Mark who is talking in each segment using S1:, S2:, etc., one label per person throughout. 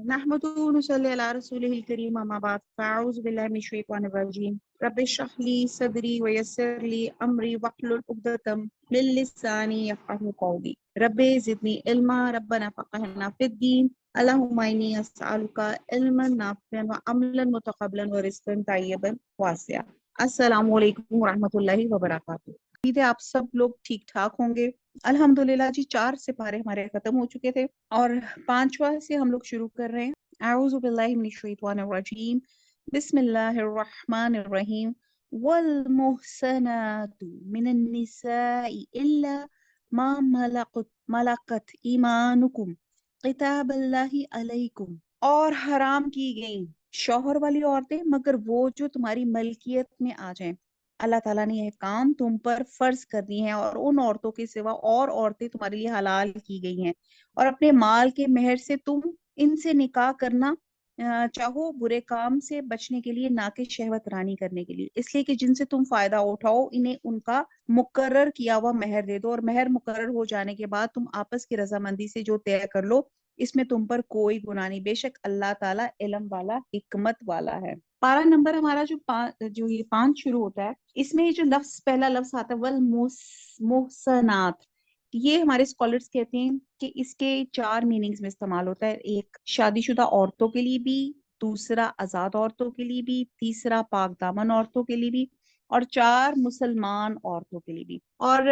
S1: نحمده ونصلي على رسوله الكريم أما بعد فأعوذ بالله من الشيطان الرجيم رب اشرح لي صدري ويسر لي أمري واحلل عقدة من لساني يفقهوا قولي رب زدني علما ربنا فقهنا في الدين اللهم إني أسألك علما نافعا وعملا متقبلا ورزقا طيبا واسعا السلام علیکم ورحمۃ اللہ وبرکاتہ۔ امید ہے آپ سب لوگ ٹھیک ٹھاک ہوں گے۔ الحمدللہ جی 4 سپارے ہمارے ختم ہو چکے تھے اور 5واں سے ہم لوگ شروع کر رہے ہیں۔ اعوذ باللہ من الشیطان الرجیم بسم اللہ الرحمن الرحیم والمحصنات من النساء الا ما ملکت ایمانکم کتاب اللہ علیکم، اور حرام کی گئیں شوہر والی عورتیں مگر وہ جو تمہاری ملکیت میں آ جائیں۔ اللہ تعالیٰ نے یہ کام تم پر فرض کر دی ہیں اور ان عورتوں کے سوا اور عورتیں تمہارے لیے حلال کی گئی ہیں، اور اپنے مال کے مہر سے تم ان سے نکاح کرنا چاہو برے کام سے بچنے کے لیے، نہ کہ شہوت رانی کرنے کے لیے، اس لیے کہ جن سے تم فائدہ اٹھاؤ انہیں ان کا مقرر کیا ہوا مہر دے دو، اور مہر مقرر ہو جانے کے بعد تم آپس کی رضامندی سے جو طے کر لو اس میں تم پر کوئی گناہ نہیں، بے شک اللہ تعالیٰ علم والا حکمت والا ہے۔ پارہ نمبر ہمارا جو یہ 5 شروع ہوتا ہے، اس میں جو پہلا لفظ آتا ہے والمحصنات، یہ ہمارے اسکالرز کہتے ہیں کہ اس کے 4 میننگز میں استعمال ہوتا ہے۔ ایک شادی شدہ عورتوں کے لیے بھی، دوسرا آزاد عورتوں کے لیے بھی، تیسرا پاک دامن عورتوں کے لیے بھی، اور 4 مسلمان عورتوں کے لیے بھی۔ اور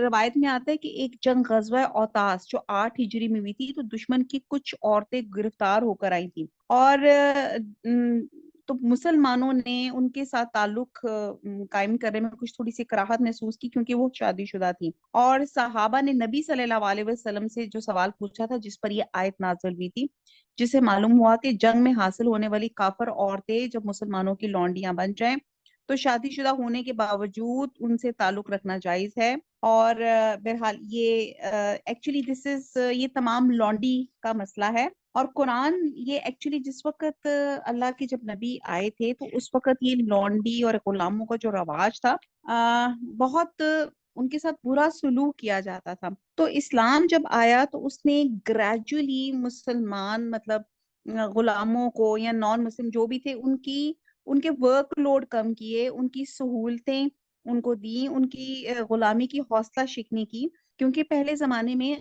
S1: روایت میں آتا ہے کہ ایک جنگ غزوہ اوتاس جو 8 ہجری میں ہوئی تھی تو دشمن کی کچھ عورتیں گرفتار ہو کر آئی تھیں، اور تو مسلمانوں نے ان کے ساتھ تعلق قائم کرنے میں کچھ تھوڑی سی کراہت محسوس کی کیونکہ وہ شادی شدہ تھی، اور صحابہ نے نبی صلی اللہ علیہ وسلم سے جو سوال پوچھا تھا جس پر یہ آیت نازل ہوئی تھی، جس سے معلوم ہوا کہ جنگ میں حاصل ہونے والی کافر عورتیں جب مسلمانوں کی لونڈیاں بن جائیں تو شادی شدہ ہونے کے باوجود ان سے تعلق رکھنا جائز ہے۔ اور بہرحال یہ ایکچولی یہ تمام لونڈی کا مسئلہ ہے، اور قرآن یہ ایکچولی جس وقت اللہ کے جب نبی آئے تھے تو اس وقت یہ لونڈی اور غلاموں کا جو رواج تھا بہت ان کے ساتھ برا سلوک کیا جاتا تھا۔ تو اسلام جب آیا تو اس نے گریجولی مسلمان مطلب غلاموں کو یا نان مسلم جو بھی تھے ان کے ورک لوڈ کم کیے، ان کی سہولتیں ان کو دیں، ان کی غلامی کی حوصلہ شکنی کی، کیونکہ پہلے زمانے میں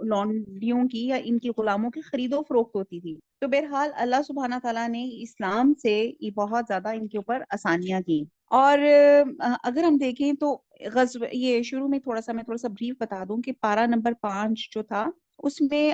S1: لونڈیوں کی یا ان کی غلاموں کی خرید و فروخت ہوتی تھی۔ تو بہرحال اللہ سبحانہ تعالیٰ نے اسلام سے یہ بہت زیادہ ان کے اوپر آسانیاں کی۔ اور اگر ہم دیکھیں تو یہ شروع میں تھوڑا سا بریف بتا دوں کہ پارہ نمبر 5 جو تھا اس میں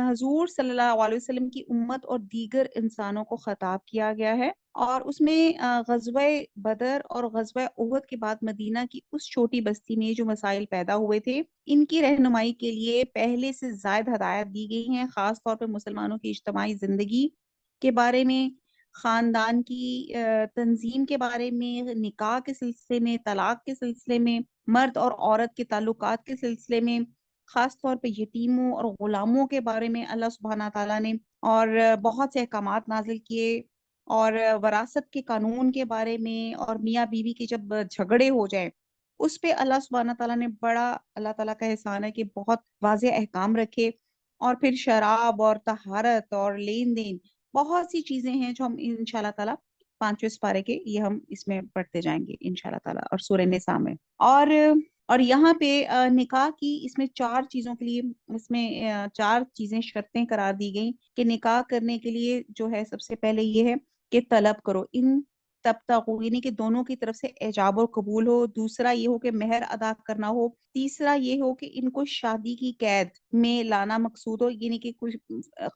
S1: حضور صلی اللہ علیہ وسلم کی امت اور دیگر انسانوں کو خطاب کیا گیا ہے، اور اس میں غزوہ بدر اور غزوہ احد کے بعد مدینہ کی اس چھوٹی بستی میں جو مسائل پیدا ہوئے تھے ان کی رہنمائی کے لیے پہلے سے زائد ہدایت دی گئی ہیں، خاص طور پہ مسلمانوں کی اجتماعی زندگی کے بارے میں، خاندان کی تنظیم کے بارے میں، نکاح کے سلسلے میں، طلاق کے سلسلے میں، مرد اور عورت کے تعلقات کے سلسلے میں، خاص طور پہ یتیموں اور غلاموں کے بارے میں اللہ سبحانہ تعالیٰ نے اور بہت سے احکامات نازل کیے، اور وراثت کے قانون کے بارے میں، اور میاں بیوی کے جب جھگڑے ہو جائیں اس پہ اللہ سبحانہ تعالیٰ نے اللہ تعالیٰ کا احسان ہے کہ بہت واضح احکام رکھے، اور پھر شراب اور طہارت اور لین دین بہت سی چیزیں ہیں جو ہم انشاءاللہ تعالیٰ 5ویں سپارے کے یہ ہم اس میں پڑھتے جائیں گے انشاءاللہ تعالیٰ، اور سورہ نساء میں۔ اور یہاں پہ نکاح کی اس میں 4 چیزوں کے لیے اس میں 4 چیزیں شرطیں قرار دی گئیں کہ نکاح کرنے کے لیے جو ہے سب سے پہلے یہ ہے کہ طلب کرو، ان تبتغوا، یعنی کہ دونوں کی طرف سے ایجاب اور قبول ہو، دوسرا یہ ہو کہ مہر ادا کرنا ہو، تیسرا یہ ہو کہ ان کو شادی کی قید میں لانا مقصود ہو، یعنی کہ کچھ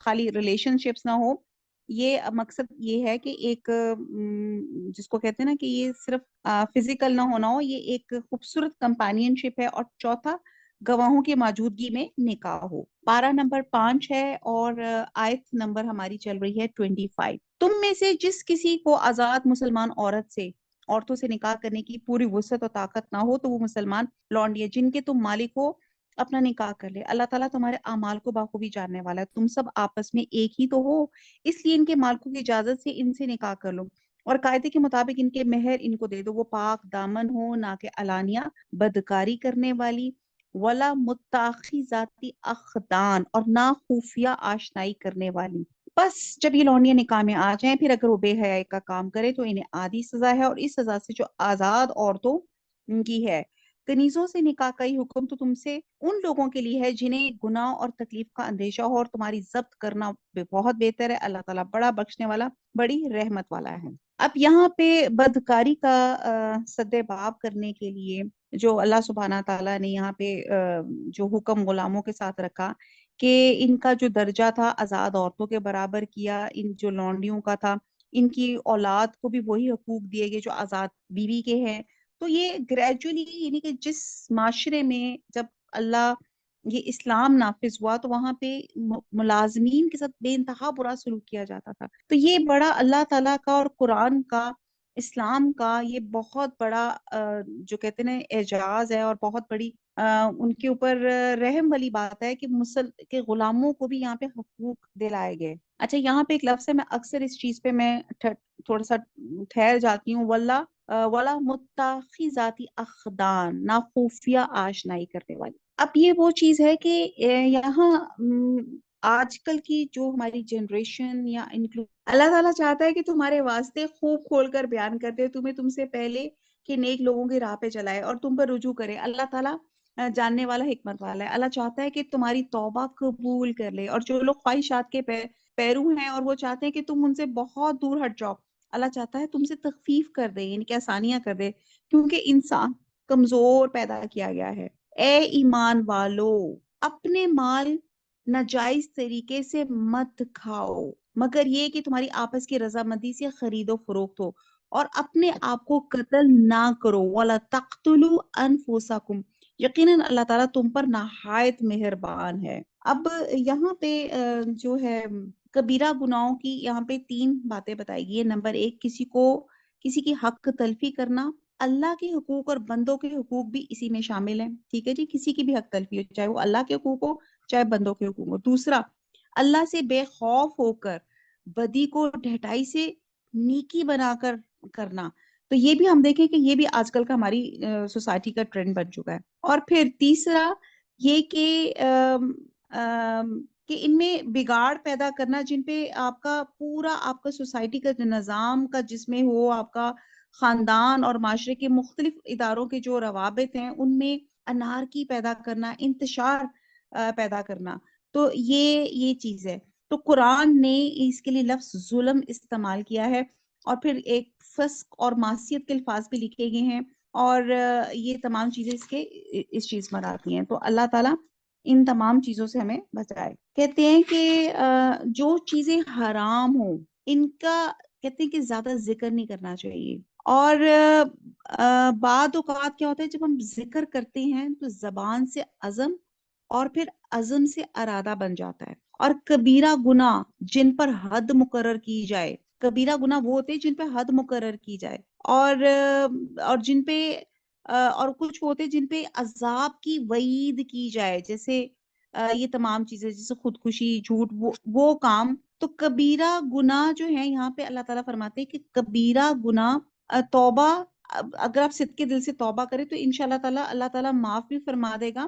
S1: خالی ریلیشن شپس نہ ہو، یہ مقصد یہ ہے کہ ایک جس کو کہتے ہیں نا کہ یہ صرف فزیکل نہ ہونا ہو، یہ ایک خوبصورت کمپینین شپ ہے، اور چوتھا گواہوں کی موجودگی میں نکاح ہو۔ پارہ نمبر 5 ہے اور آیت نمبر ہماری چل رہی ہے 25۔ تم میں سے جس کسی کو آزاد مسلمان عورتوں سے نکاح کرنے کی پوری وسعت اور طاقت نہ ہو تو وہ مسلمان لونڈیاں جن کے تم مالک ہو اپنا نکاح کر لے۔ اللہ تعالیٰ تمہارے اعمال کو بخوبی جاننے والا ہے، تم سب آپس میں ایک ہی تو ہو، اس لیے ان کے مالکوں کی اجازت سے ان سے نکاح کر لو، اور قاعدے کے مطابق ان کے مہر ان کو دے دو، وہ پاک دامن ہو، نہ کہ علانیہ بدکاری کرنے والی، ولا متخذاتی اخدان، اور نہ خفیہ آشنائی کرنے والی۔ بس جب یہ لونڈیاں نکاح میں آ جائیں، پھر اگر وہ بے حیائی کا کام کرے تو انہیں آدھی سزا ہے، اور اس سزا سے جو آزاد عورتوں کی ہے۔ کنیزوں سے نکاح کا یہ حکم تو تم سے ان لوگوں کے لیے ہے جنہیں گناہ اور تکلیف کا اندیشہ ہو، اور تمہاری ضبط کرنا بہت بہتر ہے۔ اللہ تعالیٰ بڑا بخشنے والا، بڑی رحمت والا ہے۔ اب یہاں پہ بدکاری کا سد باب کرنے کے لیے جو اللہ سبحانہ تعالیٰ نے یہاں پہ جو حکم غلاموں کے ساتھ رکھا کہ ان کا جو درجہ تھا آزاد عورتوں کے برابر کیا، ان جو لونڈیوں کا تھا ان کی اولاد کو بھی وہی حقوق دیے گئے جو آزاد بیوی کے ہیں۔ تو یہ گریجولی، یعنی کہ جس معاشرے میں جب اللہ یہ اسلام نافذ ہوا تو وہاں پہ ملازمین کے ساتھ بے انتہا برا سلوک کیا جاتا تھا۔ تو یہ بڑا اللہ تعالیٰ کا اور قرآن کا، اسلام کا یہ بہت بڑا جو کہتے ہیں اعجاز ہے، اور بہت بڑی ان کے اوپر رحم والی بات ہے کہ غلاموں کو بھی یہاں پہ حقوق دلائے گئے۔ اچھا، یہاں پہ ایک لفظ ہے، میں اکثر اس چیز پہ میں تھوڑا سا ٹھہر جاتی ہوں، ولا متخذاتی اخدان، نہ خفیہ آشنائی کرنے والی۔ اب یہ وہ چیز ہے کہ یہاں آج کل کی جو ہماری جنریشن یا اللہ تعالیٰ چاہتا ہے کہ تمہارے واسطے خوب کھول کر بیان کرتے، تم سے پہلے کہ نیک لوگوں کی راہ پہ چلائے اور تم پر رجوع کرے۔ اللہ تعالیٰ جاننے والا، حکمت والا ہے۔ اللہ چاہتا ہے کہ تمہاری توبہ قبول کر لے، اور جو لوگ خواہشات کے پیرو ہیں اور وہ چاہتے ہیں کہ تم ان سے بہت دور ہٹ جاؤ، اللہ چاہتا ہے تم سے تخفیف کر دے، یعنی کہ آسانیاں کر دے، کیونکہ انسان کمزور پیدا کیا گیا ہے۔ اے ایمان والو، اپنے مال ناجائز طریقے سے مت کھاؤ، مگر یہ کہ تمہاری آپس کی رضامندی سے خرید و فروخت ہو، اور اپنے آپ کو قتل نہ کرو۔ وَلَا تَقْتُلُوا أَنفُسَكُمْ، یقیناً اللہ تعالیٰ تم پر نہایت مہربان ہے۔ اب یہاں پہ جو ہے کبیرہ گناہوں کی یہاں پہ 3 باتیں بتائی گئی ہیں۔ نمبر 1، کسی کی حق تلفی کرنا۔ اللہ کے حقوق اور بندوں کے حقوق بھی اسی میں شامل ہیں، ٹھیک ہے جی، کسی کی بھی حق تلفی ہو، چاہے وہ اللہ کے حقوق ہو چاہے بندوں کے حقوق ہو۔ دوسرا، اللہ سے بے خوف ہو کر بدی کو ڈھٹائی سے نیکی بنا کر کرنا۔ تو یہ بھی ہم دیکھیں کہ یہ بھی آج کل کا ہماری سوسائٹی کا ٹرینڈ بن چکا ہے۔ اور پھر تیسرا یہ کہ ان میں بگاڑ پیدا کرنا، جن پہ آپ کا سوسائٹی کا نظام کا جس میں ہو، آپ کا خاندان اور معاشرے کے مختلف اداروں کے جو روابط ہیں ان میں انارکی پیدا کرنا، انتشار پیدا کرنا۔ تو یہ چیز ہے۔ تو قرآن نے اس کے لیے لفظ ظلم استعمال کیا ہے، اور پھر ایک فسق اور معصیت کے الفاظ بھی لکھے گئے ہیں، اور یہ تمام چیزیں اس چیز میں آتی ہیں۔ تو اللہ تعالیٰ ان تمام چیزوں سے ہمیں بچائے۔ کہتے ہیں کہ جو چیزیں حرام ہوں ان کا کہتے ہیں کہ زیادہ ذکر نہیں کرنا چاہیے، اور بعض اوقات کیا ہوتا ہے جب ہم ذکر کرتے ہیں تو زبان سے عزم اور پھر عزم سے ارادہ بن جاتا ہے۔ اور کبیرہ گناہ جن پر حد مقرر کی جائے، کبیرہ گناہ وہ ہوتے ہیں جن پہ حد مقرر کی جائے، اور جن پہ اور کچھ ہوتے ہیں جن پہ عذاب کی وعید کی جائے، جیسے یہ تمام چیزیں، جیسے خودکشی، جھوٹ، وہ کام۔ تو کبیرہ گناہ جو ہے یہاں پہ اللہ تعالیٰ فرماتے ہیں کہ کبیرہ گناہ توبہ، اگر آپ صدقے دل سے توبہ کریں تو انشاءاللہ اللہ تعالیٰ معاف بھی فرما دے گا۔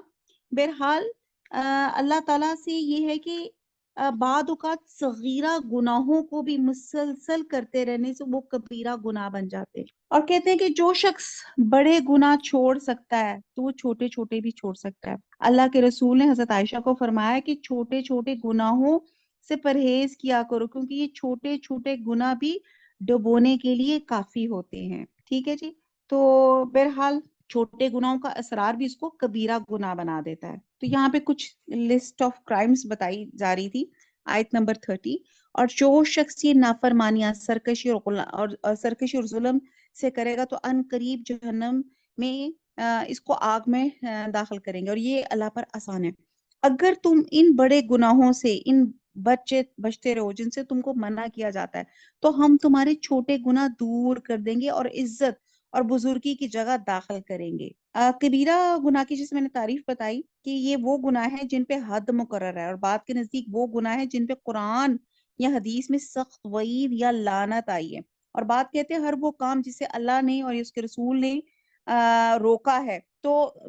S1: بہرحال اللہ تعالیٰ سے یہ ہے کہ بعض اوقات صغیرہ گناہوں کو بھی مسلسل کرتے رہنے سے وہ کبیرہ گناہ بن جاتے ہیں، اور کہتے ہیں کہ جو شخص بڑے گناہ چھوڑ سکتا ہے تو وہ چھوٹے چھوٹے بھی چھوڑ سکتا ہے۔ اللہ کے رسول نے حضرت عائشہ کو فرمایا کہ چھوٹے چھوٹے گناہوں سے پرہیز کیا کرو، کیونکہ یہ چھوٹے چھوٹے گناہ بھی ڈبونے کے لیے کافی ہوتے ہیں، ٹھیک ہے جی۔ تو بہرحال چھوٹے گناہوں کا اسرار بھی اس کو کبیرہ گناہ بنا دیتا ہے۔ تو یہاں پہ کچھ لسٹ آف کرائمز بتائی جا رہی تھی، آیت نمبر 30۔ اور جو شخص یہ نافرمانیاں، سرکشی اور ظلم سے کرے گا تو ان قریب جہنم میں اس کو آگ میں داخل کریں گے، اور یہ اللہ پر آسان ہے۔ اگر تم ان بڑے گناہوں سے بچتے رہو جن سے تم کو منع کیا جاتا ہے، تو ہم تمہارے چھوٹے گناہ دور کر دیں گے اور عزت اور بزرگی کی جگہ داخل کریں گے۔ کبیرہ گناہ کی جس میں نے تعریف بتائی کہ یہ وہ گناہ ہیں جن پہ حد مقرر ہے، اور بعد کے نزدیک وہ گناہ ہیں جن پہ قرآن یا حدیث میں سخت وعید یا لعنت آئی ہے، اور بات کہتے ہیں ہر وہ کام جسے اللہ نے اور اس کے رسول نے روکا ہے تو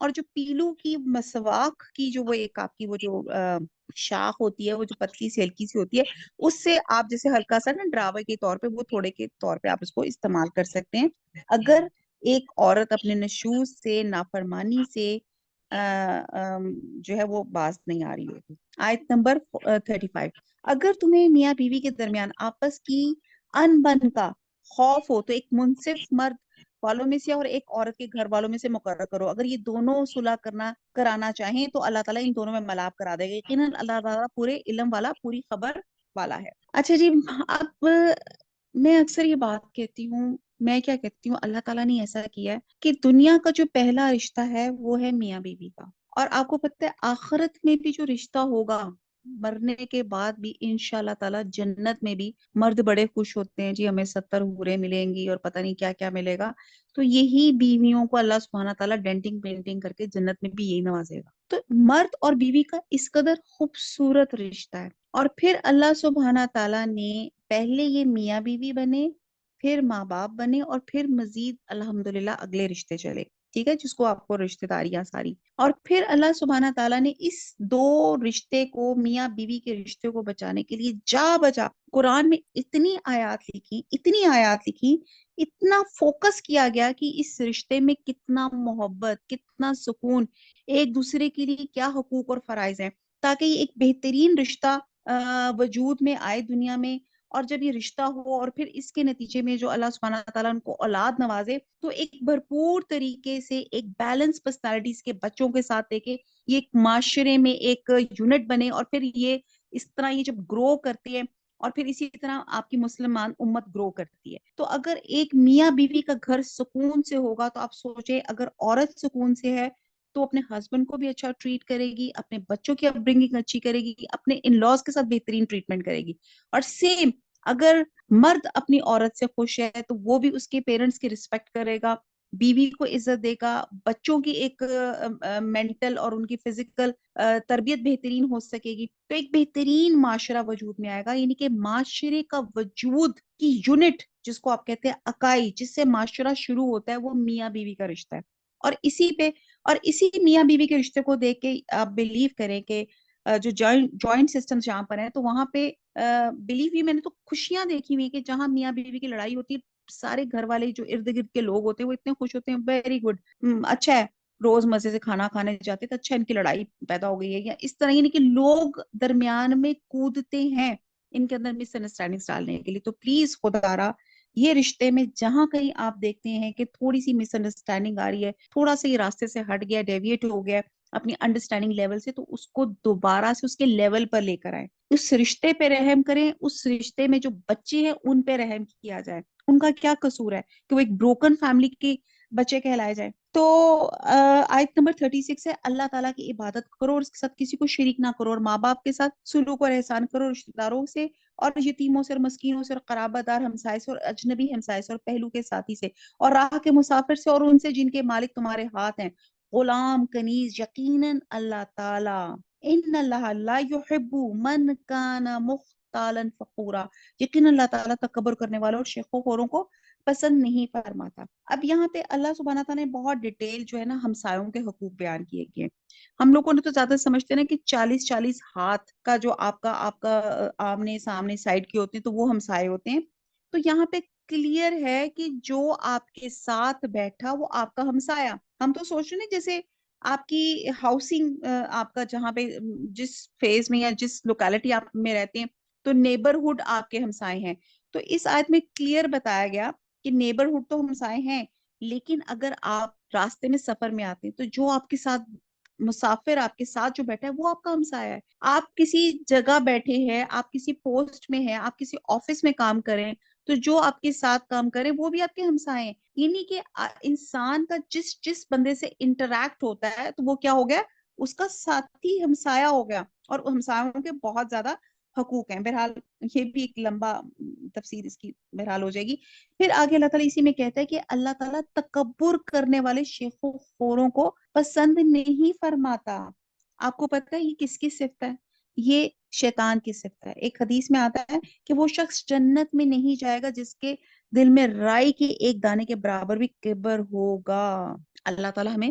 S1: اور جو پیلو کی مسواک کی جو وہ ایک آپ کی وہ جو شاخ ہوتی ہے، وہ جو پتلی سی ہلکی سی ہوتی ہے، اس سے آپ جیسے ہلکا سا نا ڈراوے کے طور پہ، وہ تھوڑے کے طور پہ آپ اس کو استعمال کر سکتے ہیں اگر ایک عورت اپنے نشوز سے، نافرمانی سے جو ہے وہ باز نہیں آ رہی ہوتی۔ آیت نمبر 35، اگر تمہیں میاں بیوی کے درمیان آپس کی ان بن کا خوف ہو تو ایک منصف مرد والوں میں سے اور ایک عورت کے گھر والوں میں سے مقرر کرو، اگر یہ دونوں صلح کرانا چاہیں تو اللہ تعالیٰ ان دونوں میں ملاپ کرا دے گا، یقیناً اللہ تعالیٰ پورے علم والا، پوری خبر والا ہے۔ اچھا جی، اب میں اکثر یہ بات کہتی ہوں، میں کیا کہتی ہوں، اللہ تعالیٰ نے ایسا کیا ہے کہ دنیا کا جو پہلا رشتہ ہے وہ ہے میاں بیوی کا، اور آپ کو پتہ ہے آخرت میں بھی جو رشتہ ہوگا، مرنے کے بعد بھی انشاءاللہ تعالیٰ جنت میں بھی مرد بڑے خوش ہوتے ہیں جی، ہمیں 70 حوریں ملیں گی اور پتہ نہیں کیا کیا ملے گا، تو یہی بیویوں کو اللہ سبحانہ تعالیٰ ڈینٹنگ پینٹنگ کر کے جنت میں بھی یہی نوازے گا۔ تو مرد اور بیوی کا اس قدر خوبصورت رشتہ ہے، اور پھر اللہ سبحانہ تعالیٰ نے پہلے یہ میاں بیوی بنے، پھر ماں باپ بنے، اور پھر مزید الحمدللہ اگلے رشتے چلے، ٹھیک ہے، جس کو آپ کو رشتہ داریاں ساری، اور پھر اللہ سبحانہ تعالیٰ نے اس دو رشتے کو، میاں بیوی کے رشتے کو بچانے کے لیے جا بجا قرآن میں اتنی آیات لکھی، اتنی آیات لکھی، اتنا فوکس کیا گیا کہ اس رشتے میں کتنا محبت، کتنا سکون، ایک دوسرے کے لیے کیا حقوق اور فرائض ہیں، تاکہ یہ ایک بہترین رشتہ وجود میں آئے دنیا میں۔ اور جب یہ رشتہ ہو اور پھر اس کے نتیجے میں جو اللہ سبحانہ تعالیٰ ان کو اولاد نوازے، تو ایک بھرپور طریقے سے ایک بیلنس پرسنالٹیز کے بچوں کے ساتھ لے کے یہ ایک معاشرے میں ایک یونٹ بنے، اور پھر یہ اس طرح یہ جب گرو کرتی ہے، اور پھر اسی طرح آپ کی مسلمان امت گرو کرتی ہے۔ تو اگر ایک میاں بیوی کا گھر سکون سے ہوگا تو آپ سوچیں، اگر عورت سکون سے ہے تو اپنے ہسبینڈ کو بھی اچھا ٹریٹ کرے گی، اپنے بچوں کی اپ برنگنگ اچھی کرے گی، اپنے ان لاز کے ساتھ بہترین ٹریٹمنٹ کرے گی، اور سیم اگر مرد اپنی عورت سے خوش ہے تو وہ بھی اس کے پیرنٹس کی رسپیکٹ کرے گا، بیوی کو عزت دے گا، بچوں کی ایک مینٹل اور ان کی فزیکل تربیت بہترین ہو سکے گی، تو ایک بہترین معاشرہ وجود میں آئے گا۔ یعنی کہ معاشرے کا وجود کی یونٹ جس کو آپ کہتے ہیں اکائی، جس سے معاشرہ شروع ہوتا ہے، وہ میاں بیوی کا رشتہ ہے، اور اسی میاں بیوی کے رشتے کو دیکھ کے آپ بلیو کریں کہ جو جوائنٹ سسٹم جہاں پر ہیں تو وہاں پہ بلیو، میں نے تو خوشیاں دیکھی ہوئی کہ جہاں میاں بیوی کی لڑائی ہوتی ہے، سارے گھر والے جو ارد گرد کے لوگ ہوتے ہیں وہ اتنے خوش ہوتے ہیں، ویری گڈ، اچھا ہے، روز مزے سے کھانا کھانے جاتے تو اچھا، ان کی لڑائی پیدا ہو گئی ہے، یا اس طرح، یعنی کہ لوگ درمیان میں کودتے ہیں ان کے اندر مس انڈرسٹینڈنگ ڈالنے کے لیے۔ تو پلیز خدا، یہ رشتے میں جہاں کہیں آپ دیکھتے ہیں کہ تھوڑی سی مس انڈرسٹینڈنگ آ رہی ہے، تھوڑا سا یہ راستے سے ہٹ گیا، ڈیویٹ ہو گیا اپنی انڈرسٹینڈنگ لیول سے، تو اس کو دوبارہ سے اس کے لیول پر لے کر آئیں، اس رشتے پہ رحم کریں، اس رشتے میں جو بچے ہیں ان پہ رحم کیا جائے، ان کا کیا قصور ہے کہ وہ ایک بروکن فیملی کے بچے کہلائے جائیں۔ تو آیت نمبر 36 ہے، اللہ تعالیٰ کی عبادت کرو اور اس کے ساتھ کسی کو شریک نہ کرو، اور ماں باپ کے ساتھ سلوک اور احسان کرو، رشتہ داروں سے اور یتیموں سے اور مسکینوں سے اور قرابت دار ہمسائے سے اور اجنبی ہمسائے سے اور پہلو کے ساتھی سے اور راہ کے مسافر سے اور ان سے جن کے مالک تمہارے ہاتھ ہیں، غلام کنیز، یقیناً اللہ تعالیٰ، ان اللہ لا یحب من کان مختالا فخورا، یقیناً اللہ تعالیٰ تکبر کرنے والوں اور شیخو خوروں کو پسند نہیں فرماتا۔ اب یہاں پہ اللہ سبحانہ تعالیٰ نے بہت ڈیٹیل جو ہے نا ہمسایوں کے حقوق بیان کیے گئے۔ ہم لوگوں نے تو زیادہ سمجھتے ہیں نا کہ 40 ہاتھ کا جو آپ کا آمنے سامنے سائڈ کے ہوتے ہیں تو وہ ہمسائے ہوتے ہیں، تو یہاں پہ کلیئر ہے کہ جو آپ کے ساتھ بیٹھا وہ آپ کا ہمسایا۔ ہم تو سوچ رہے ہیں جیسے آپ کی ہاؤسنگ، آپ کا جہاں پہ جس فیز میں یا جس لوکیلٹی آپ میں رہتے ہیں تو نیبرہڈ آپ کے ہمسائے ہیں، تو اس آیت میں کلیئر بتایا گیا کہ نیبرہڈ تو ہمسائے ہیں، لیکن اگر آپ راستے میں سفر میں آتے ہیں تو جو آپ کے ساتھ مسافر، آپ کے ساتھ جو بیٹھا ہے وہ آپ کا ہمسایہ ہے۔ آپ کسی جگہ بیٹھے ہیں، آپ کسی پوسٹ میں ہیں، آپ کسی آفس میں کام کریں، تو جو آپ کے ساتھ کام کرے وہ بھی آپ کے ہمسائے ہیں، یعنی کہ انسان کا جس بندے سے انٹریکٹ ہوتا ہے تو وہ کیا ہو گیا، اس کا ساتھی ہمسایہ ہو گیا، اور ہمسایوں کے بہت زیادہ حقوق ہیں۔ بہرحال یہ بھی ایک لمبا تفسیر اس کی بہرحال ہو جائے گی۔ پھر آگے اللہ تعالیٰ اسی میں کہتا ہے کہ اللہ تعالیٰ تکبر کرنے والے شیخوں خوروں کو پسند نہیں فرماتا۔ آپ کو پتہ ہے یہ کس کی صفت ہے؟ یہ شیطان کی صفت ہے۔ ایک حدیث میں آتا ہے کہ وہ شخص جنت میں نہیں جائے گا جس کے دل میں رائی کے ایک دانے کے برابر بھی کبر ہوگا۔ اللہ تعالیٰ ہمیں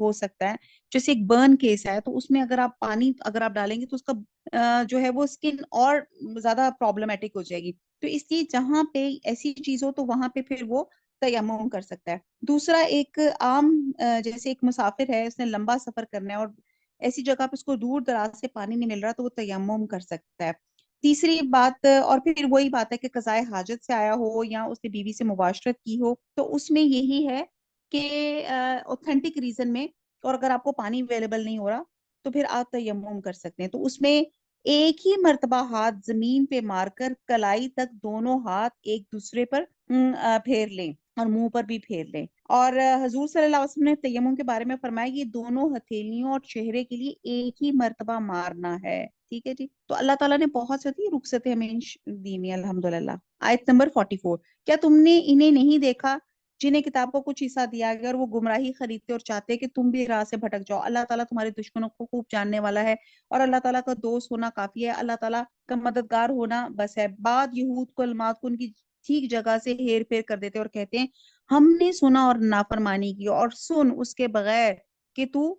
S1: ہو سکتا ہے. جیسے ایک برن کیس ہے تو اس میں اگر آپ پانی اگر آپ ڈالیں گے تو اس کا جو ہے وہ اسکن اور زیادہ پرابلمٹک ہو جائے گی. تو اس لیے جہاں پہ ایسی چیز ہو تو وہاں پہ پھر وہ تیمم کر سکتا ہے. دوسرا ایک عام جیسے ایک مسافر ہے, اس نے لمبا سفر کرنا ہے اور ایسی جگہ پہ اس کو دور دراز سے پانی نہیں مل رہا تو وہ تیمم کر سکتا ہے. تیسری بات, اور پھر وہی بات ہے کہ قضائے حاجت سے آیا ہو یا اس نے بیوی سے مباشرت کی ہو, تو اس میں یہی ہے کہ اوتھینٹک ریزن میں, اور اگر آپ کو پانی اویلیبل نہیں ہو رہا تو پھر آپ تیمم کر سکتے ہیں. تو اس میں ایک ہی مرتبہ ہاتھ زمین پہ مار کر کلائی تک دونوں ہاتھ ایک دوسرے پر پھیر لیں اور منہ پر بھی پھیر لیں. اور حضور صلی اللہ علیہ وسلم نے تیمم کے بارے میں فرمایا یہ دونوں ہتھیلیوں اور چہرے کے لیے ایک ہی مرتبہ مارنا ہے. ٹھیک ہے جی. تو اللہ تعالیٰ نے بہت سی رخصتیں ہمیں دی ہوئی ہیں الحمدللہ. آیت نمبر 44, کیا تم نے انہیں نہیں دیکھا جنہیں کتاب کو کچھ حصہ دیا گیا اور وہ گمراہی خریدتے اور چاہتے کہ تم بھی راہ سے بھٹک جاؤ. اللہ تعالیٰ تمہارے دشمنوں کو خوب جاننے والا ہے اور اللہ تعالیٰ کا دوست ہونا کافی ہے. اللہ تعالیٰ کا مددگار ہونا بس ہے. بعد یہود کو علمات کو ان کی ٹھیک جگہ سے ہیر پھیر کر دیتے اور کہتے ہیں ہم نے سنا اور نافرمانی کی, اور سن اس کے بغیر کہ تو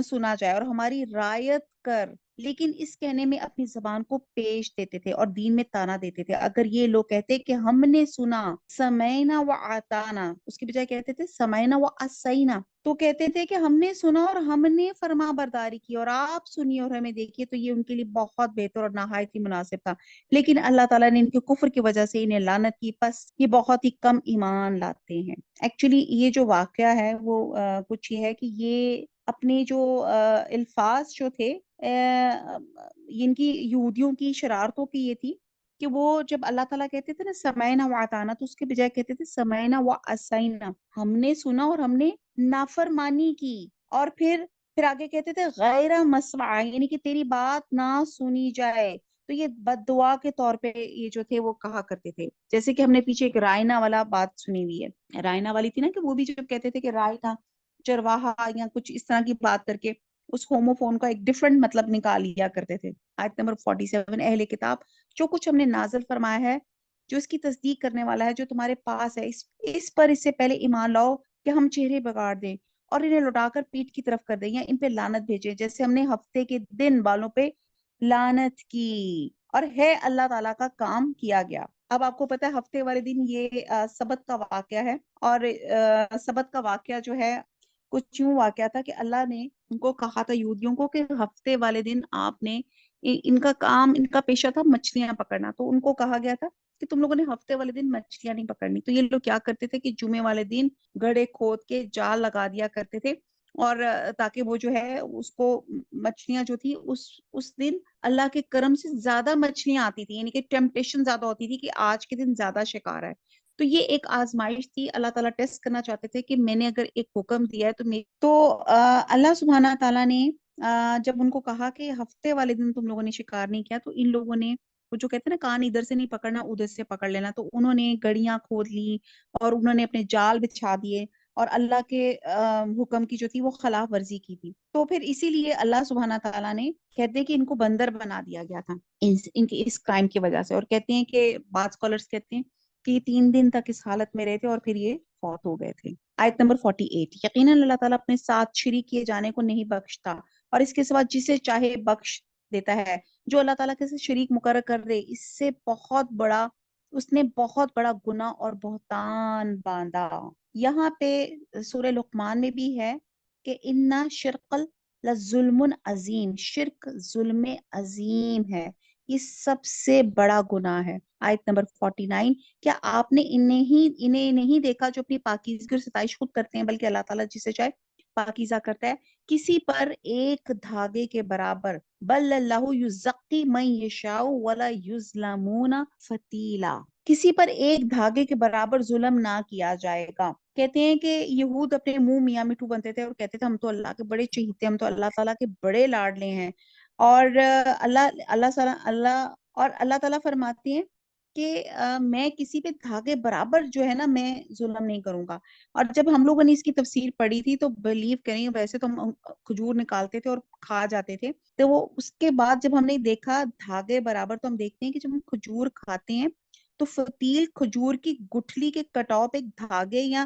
S1: سنا جائے, اور ہماری رعایت کر. لیکن اس کہنے میں اپنی زبان کو پیش دیتے تھے اور دین میں تانا دیتے تھے. اگر یہ لوگ کہتے کہ ہم نے سنا سمعنا و اطعنا, اس کی بجائے کہتے تھے سمعنا و عصینا, تو کہتے تھے کہ ہم نے سنا اور ہم نے فرما برداری کی اور آپ سنیے اور ہمیں دیکھیے, تو یہ ان کے لیے بہت بہتر اور نہایت ہی مناسب تھا. لیکن اللہ تعالیٰ نے ان کے کفر کی وجہ سے انہیں لعنت کی, پس یہ بہت ہی کم ایمان لاتے ہیں. ایکچولی یہ جو واقعہ ہے وہ کچھ یہ ہے کہ یہ اپنے جو الفاظ جو تھے ان کی یہودیوں کی شرارتوں کی یہ تھی کہ وہ جب اللہ تعالیٰ کہتے تھے نا سمعنا و اطعنا, تو اس کے بجائے کہتے تھے سمعنا و عصینا, ہم نے سنا اور ہم نے نافرمانی کی. اور پھر آگے کہتے تھے غیر مسمع, یعنی کہ تیری بات نہ سنی جائے. تو یہ بد دعا کے طور پہ یہ جو تھے وہ کہا کرتے تھے. جیسے کہ ہم نے پیچھے ایک رائنا والا بات سنی ہوئی ہے, رائنا والی تھی نا, کہ وہ بھی جو کہتے تھے کہ رائنا چرواہا یا کچھ اس طرح کی بات کر کے اس ہوموفون کا ایک ڈفرنٹ مطلب نکال لیا کرتے تھے. آیت نمبر 47, اہل کتاب جو کچھ ہم نے نازل فرمایا ہے جو اس کی تصدیق کرنے والا ہے جو تمہارے پاس ہے, اس پر اس سے پہلے ایمان لاؤ کہ ہم چہرے بگاڑ دیں اور انہیں لوٹا کر پیٹ کی طرف کر دیں یا ان پہ لعنت بھیجیں جیسے ہم نے ہفتے کے دن والوں پہ لعنت کی, اور ہے اللہ تعالیٰ کا کام کیا گیا. اب آپ کو پتا ہے ہفتے والے دن یہ سبت کا واقعہ ہے, اور سبت کا واقعہ جو ہے کچھ یوں واقعہ تھا کہ اللہ نے ان کو کہا تھا یہودیوں کو کہ ہفتے والے دن آپ نے ان کا کام, ان کا پیشہ تھا مچھلیاں پکڑنا, تو ان کو کہا گیا تھا کہ تم لوگوں نے ہفتے والے دن مچھلیاں نہیں پکڑنی. تو یہ لوگ کیا کرتے تھے کہ جمعے والے دن گڑھے کھود کے جال لگا دیا کرتے تھے, اور تاکہ وہ جو ہے اس کو مچھلیاں جو تھی اس دن اللہ کے کرم سے زیادہ مچھلیاں آتی تھی, یعنی کہ ٹیمپٹیشن زیادہ ہوتی تھی کہ آج کے دن زیادہ شکار ہے. تو یہ ایک آزمائش تھی, اللہ تعالیٰ ٹیسٹ کرنا چاہتے تھے کہ میں نے اگر ایک حکم دیا ہے تو اللہ سبحانہ تعالیٰ نے جب ان کو کہا کہ ہفتے والے دن تم لوگوں نے شکار نہیں کیا, تو ان لوگوں نے وہ جو کہتے ہیں نا کان ادھر سے نہیں پکڑنا ادھر سے پکڑ لینا, تو انہوں نے گڑیاں کھود لی اور انہوں نے اپنے جال بچھا دیے اور اللہ کے حکم کی جو تھی وہ خلاف ورزی کی تھی. تو پھر اسی لیے اللہ سبحانہ تعالیٰ نے کہتے ہیں کہ ان کو بندر بنا دیا گیا تھا ان کی اس کرائم کی وجہ سے, اور کہتے ہیں کہ بعض اسکالرس کہتے ہیں کہ یہ 3 دن تک اس حالت میں رہے تھے اور پھر یہ فوت ہو گئے تھے. آیت نمبر 48, یقیناً اللہ تعالیٰ اپنے ساتھ شریک کیے جانے کو نہیں بخشتا اور اس کے سوا جسے چاہے بخش دیتا ہے. جو اللہ تعالیٰ کے شریک مقرر کر دے اس نے بہت بڑا گناہ اور بہتان باندھا. یہاں پہ سورہ لقمان میں بھی ہے کہ انا شرق لظلم عظیم, شرک ظلم عظیم ہے, یہ سب سے بڑا گناہ ہے. آیت نمبر 49, کیا آپ نے انہیں نہیں دیکھا جو اپنی پاکیزگی اور ستائش خود کرتے ہیں بلکہ اللہ تعالیٰ جسے چاہے پاکیزہ کرتا ہے. کسی پر ایک دھاگے کے برابر بل اللہ یزقی من یشاء ولا یظلمون فتیلا, کسی پر ایک دھاگے کے برابر ظلم نہ کیا جائے گا. کہتے ہیں کہ یہود اپنے منہ میاں مٹھو بنتے تھے اور کہتے تھے ہم تو اللہ کے بڑے چہیتے, ہم تو اللہ تعالیٰ کے بڑے لاڈلے ہیں, اور اللہ تعالیٰ فرماتے ہیں کہ میں کسی پہ دھاگے برابر جو ہے نا میں ظلم نہیں کروں گا. اور جب ہم لوگوں نے اس کی تفسیر پڑھی تھی تو بلیو کریں, ویسے تو ہم کھجور نکالتے تھے اور کھا جاتے تھے, تو وہ اس کے بعد جب ہم نے دیکھا دھاگے برابر, تو ہم دیکھتے ہیں کہ جب ہم کھجور کھاتے ہیں تو فتیل کھجور کی گٹھلی کے کٹاؤ پہ ایک دھاگے یا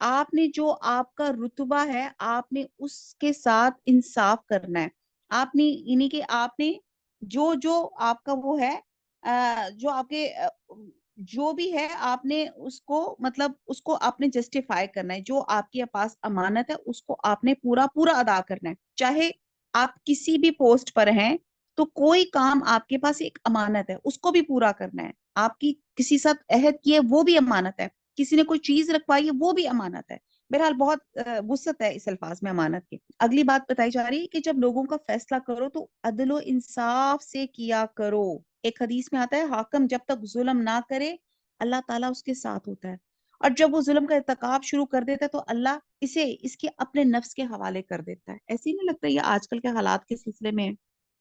S1: آپ نے جو آپ کا رتبہ ہے آپ نے اس کے ساتھ انصاف کرنا ہے. آپ نے یعنی کہ آپ نے جو آپ کا وہ ہے جو آپ کے جو بھی ہے آپ نے اس کو مطلب اس کو آپ نے جسٹیفائی کرنا ہے. جو آپ کے پاس امانت ہے اس کو آپ نے پورا پورا ادا کرنا ہے. چاہے آپ کسی بھی پوسٹ پر ہیں تو کوئی کام آپ کے پاس ایک امانت ہے اس کو بھی پورا کرنا ہے. آپ کی کسی ساتھ عہد کی ہے وہ بھی امانت ہے. کسی نے کوئی چیز رکھوائی ہے وہ بھی امانت ہے. بہرحال بہت وسعت ہے اس الفاظ میں امانت کی. اگلی بات بتائی جا رہی ہے کہ جب لوگوں کا فیصلہ کرو تو عدل و انصاف سے کیا کرو. ایک حدیث میں آتا ہے حاکم جب تک ظلم نہ کرے اللہ تعالیٰ اس کے ساتھ ہوتا ہے، اور جب وہ ظلم کا ارتکاب شروع کر دیتا ہے تو اللہ اس کے اپنے نفس کے حوالے کر دیتا ہے. ایسے ہی نہیں لگتا یہ آج کل کے حالات کے سلسلے میں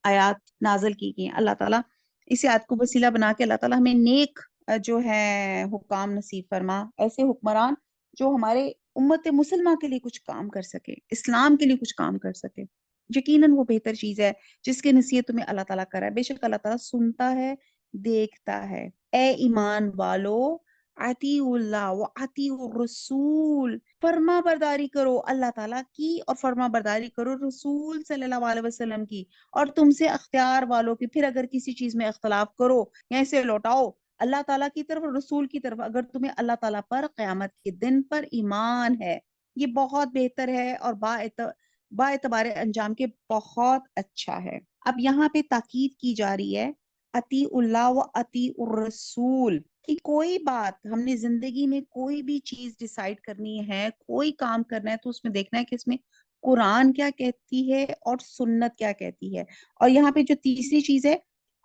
S1: آیات نازل کی گئی ہیں. اللہ تعالیٰ اسی آیت کو وسیلہ بنا کے اللہ تعالیٰ ہمیں نیک جو ہے حکام نصیب فرما، ایسے حکمران جو ہمارے امت مسلمہ کے لیے کچھ کام کر سکے، اسلام کے لیے کچھ کام کر سکے. یقیناً وہ بہتر چیز ہے جس کی نصیحت تمہیں اللہ تعالیٰ کرا ہے. بے شک اللہ تعالیٰ سنتا ہے، دیکھتا ہے. اے ایمان والو اطیعوا اللہ و اطیعوا الرسول، فرما برداری کرو اللہ تعالیٰ کی اور فرما برداری کرو رسول صلی اللہ علیہ وسلم کی. اور تم سے اختیار والوں کی پھر اگر کسی چیز میں اختلاف کرو یا اسے لوٹاؤ اللہ تعالیٰ کی طرف اور رسول کی طرف، اگر تمہیں اللہ تعالیٰ پر قیامت کے دن پر ایمان ہے. یہ بہت بہتر ہے اور با اعتبار انجام کے بہت اچھا ہے. اب یہاں پہ تاکید کی جا رہی ہے اطیع اللہ و اطیع الرسول، کہ کوئی بات ہم نے زندگی میں کوئی بھی چیز ڈیسائیڈ کرنی ہے، کوئی کام کرنا ہے تو اس میں دیکھنا ہے کہ اس میں قرآن کیا کہتی ہے اور سنت کیا کہتی ہے. اور یہاں پہ جو تیسری چیز ہے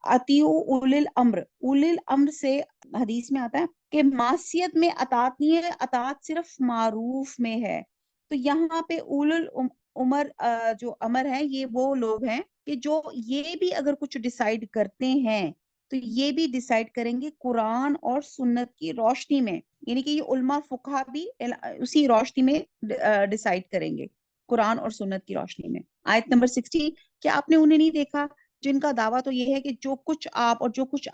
S1: اطیعوا اولی الامر، اولی الامر سے حدیث میں آتا ہے کہ معصیت میں اطاعت نہیں ہے، اطاعت صرف معروف میں ہے. تو یہاں پہ اول العمر جو امر ہے یہ وہ لوگ ہیں کہ جو یہ بھی اگر کچھ ڈیسائیڈ کرتے ہیں تو یہ بھی ڈیسائیڈ کریں گے قرآن اور سنت کی روشنی میں. یعنی کہ یہ علماء فقہ بھی اسی روشنی میں ڈیسائیڈ کریں گے، قرآن اور سنت کی روشنی میں. آیت نمبر 60، کیا آپ نے انہیں نہیں دیکھا جن کا دعویٰ تو یہ ہے کہ جو کچھ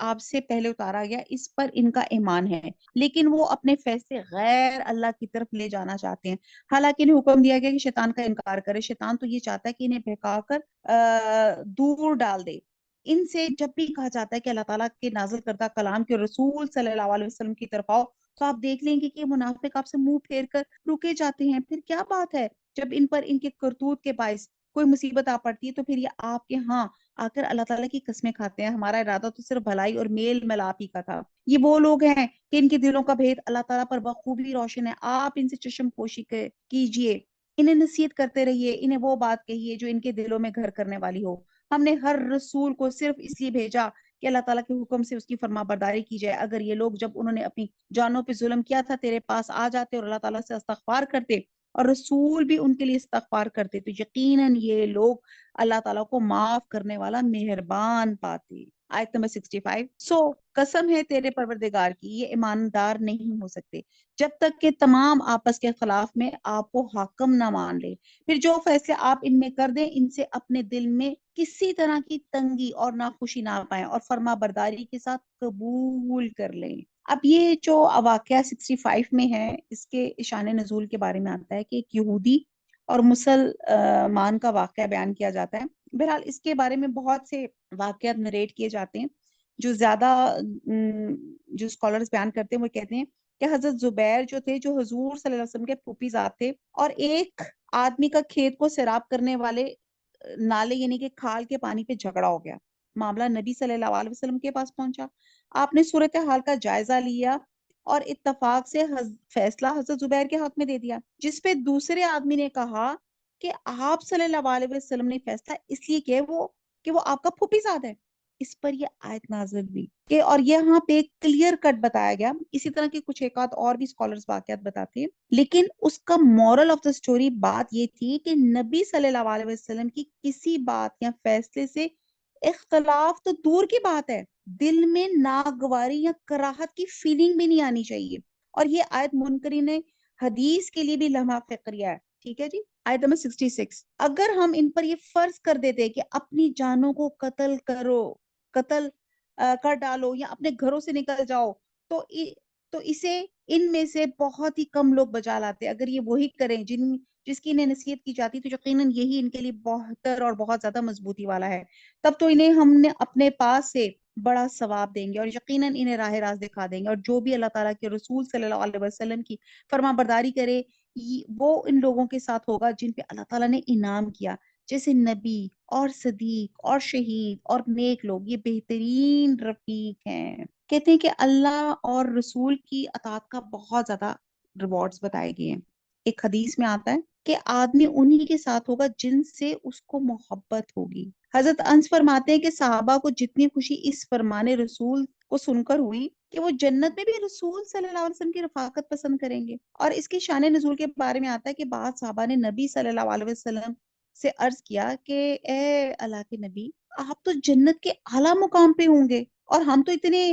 S1: آپ سے پہلے اتارا گیا اس پر ان کا ایمان ہے، لیکن وہ اپنے فیصلے غیر اللہ کی طرف لے جانا چاہتے ہیں. حالانکہ انہیں حکم دیا گیا کہ شیطان کا انکار کرے. شیطان تو یہ چاہتا ہے کہ انہیں بہکا کر دور ڈال دے. ان سے جب بھی کہا جاتا ہے کہ اللہ تعالیٰ کے نازل کردہ کلام کے رسول صلی اللہ علیہ وسلم کی طرف آؤ تو آپ دیکھ لیں گے کہ یہ منافق آپ سے منہ پھیر کر رکے جاتے ہیں. پھر کیا بات ہے جب ان پر ان کے کرتوت کے باعث کوئی مصیبت آ پڑتی ہے تو پھر یہ آپ کے ہاں آ کر اللہ تعالیٰ کی قسمیں کھاتے ہیں ہمارا ارادہ تو صرف بھلائی اور میل ملاپ ہی کا تھا. یہ وہ لوگ ہیں کہ ان کے دلوں کا بھید اللہ تعالیٰ پر بخوبی روشن ہے. آپ ان سے چشم پوشی کیجئے، انہیں نصیحت کرتے رہیے، انہیں وہ بات کہیے جو ان کے دلوں میں گھر کرنے والی ہو. ہم نے ہر رسول کو صرف اس لیے بھیجا کہ اللہ تعالیٰ کے حکم سے اس کی فرما برداری کی جائے. اگر یہ لوگ جب انہوں نے اپنی جانوں پہ ظلم کیا تھا تیرے پاس آ جاتے اور اللہ تعالیٰ سے استغفار کرتے اور رسول بھی ان کے لیے استغفار کرتے تو یقیناً یہ لوگ اللہ تعالیٰ کو معاف کرنے والا مہربان پاتے. آیت نمبر 65، قسم ہے تیرے پروردگار کی یہ ایماندار نہیں ہو سکتے جب تک کہ تمام آپس کے خلاف میں آپ کو حاکم نہ مان لے. پھر جو فیصلے آپ ان میں کر دیں ان سے اپنے دل میں کسی طرح کی تنگی اور ناخوشی نہ پائیں اور فرما برداری کے ساتھ قبول کر لیں. اب یہ جو واقعہ 65 میں ہے اس کے شان نزول کے بارے میں آتا ہے کہ ایک یہودی اور مسلمان کا واقعہ بیان کیا جاتا ہے. بہرحال اس کے بارے میں بہت سے واقعات نریٹ کیے جاتے ہیں. جو زیادہ جو اسکالرز بیان کرتے ہیں وہ کہتے ہیں کہ حضرت زبیر جو تھے جو حضور صلی اللہ علیہ وسلم کے پھوپھی زاد تھے اور ایک آدمی کا کھیت کو سیراب کرنے والے نالے یعنی کہ کھال کے پانی پہ جھگڑا ہو گیا. معاملہ نبی صلی اللہ علیہ وسلم کے پاس پہنچا. آپ نے صورتحال کا جائزہ لیا اور اتفاق سے فیصلہ حضرت زبیر کے حق میں دے دیا، جس پہ دوسرے آدمی نے کہا کہ آپ صلی اللہ علیہ وسلم نے فیصلہ اس لیے کیا کہ وہ آپ کا پھوپھی زاد ہے. اس پر یہ آیت نازل ہوئی کہ اور یہاں پہ کلیئر کٹ بتایا گیا. اسی طرح کے کچھ ایک آدھ اور بھی اسکالرز واقعات بتاتے ہیں، لیکن اس کا مورل آف دا اسٹوری بات یہ تھی کہ نبی صلی اللہ علیہ وسلم کی کسی بات یا فیصلے سے اختلاف تو دور کی بات ہے دل میں ناگواری یا کراہت کی فیلنگ بھی نہیں آنی چاہیے. اور یہ آیت منکرین حدیث کے لیے بھی لمحہ فکریہ ہے. ٹھیک ہے جی. آیت نمبر 66، اگر ہم ان پر یہ فرض کر دیتے کہ اپنی جانوں کو قتل کر ڈالو یا اپنے گھروں سے نکل جاؤ تو اسے ان میں سے بہت ہی کم لوگ بجا لاتے. اگر یہ وہی کریں جس کی انہیں نصیحت کی جاتی تو یقیناً یہی ان کے لیے بہتر اور بہت زیادہ مضبوطی والا ہے. تب تو انہیں ہم نے اپنے پاس سے بڑا ثواب دیں گے اور یقیناً انہیں راہ راست دکھا دیں گے. اور جو بھی اللہ تعالیٰ کے رسول صلی اللہ علیہ وسلم کی فرما برداری کرے وہ ان لوگوں کے ساتھ ہوگا جن پہ اللہ تعالیٰ نے انعام کیا، جیسے نبی اور صدیق اور شہید اور نیک لوگ. یہ بہترین رفیق ہیں. کہتے ہیں کہ اللہ اور رسول کی اطاعت کا بہت زیادہ ریوارڈز بتائے گئے ہیں. ایک حدیث میں آتا ہے کہ آدمی انہی کے ساتھ ہوگا جن سے اس کو محبت ہوگی. حضرت انس فرماتے ہیں کہ صحابہ کو جتنی خوشی اس فرمان رسول کو سن کر ہوئی کہ وہ جنت میں بھی رسول صلی اللہ علیہ وسلم کی رفاقت پسند کریں گے. اور اس کی شان نزول کے بارے میں آتا ہے کہ بعض صحابہ نے نبی صلی اللہ علیہ وسلم سے عرض کیا کہ اے اللہ کے نبی، آپ تو جنت کے اعلیٰ مقام پہ ہوں گے اور ہم تو اتنے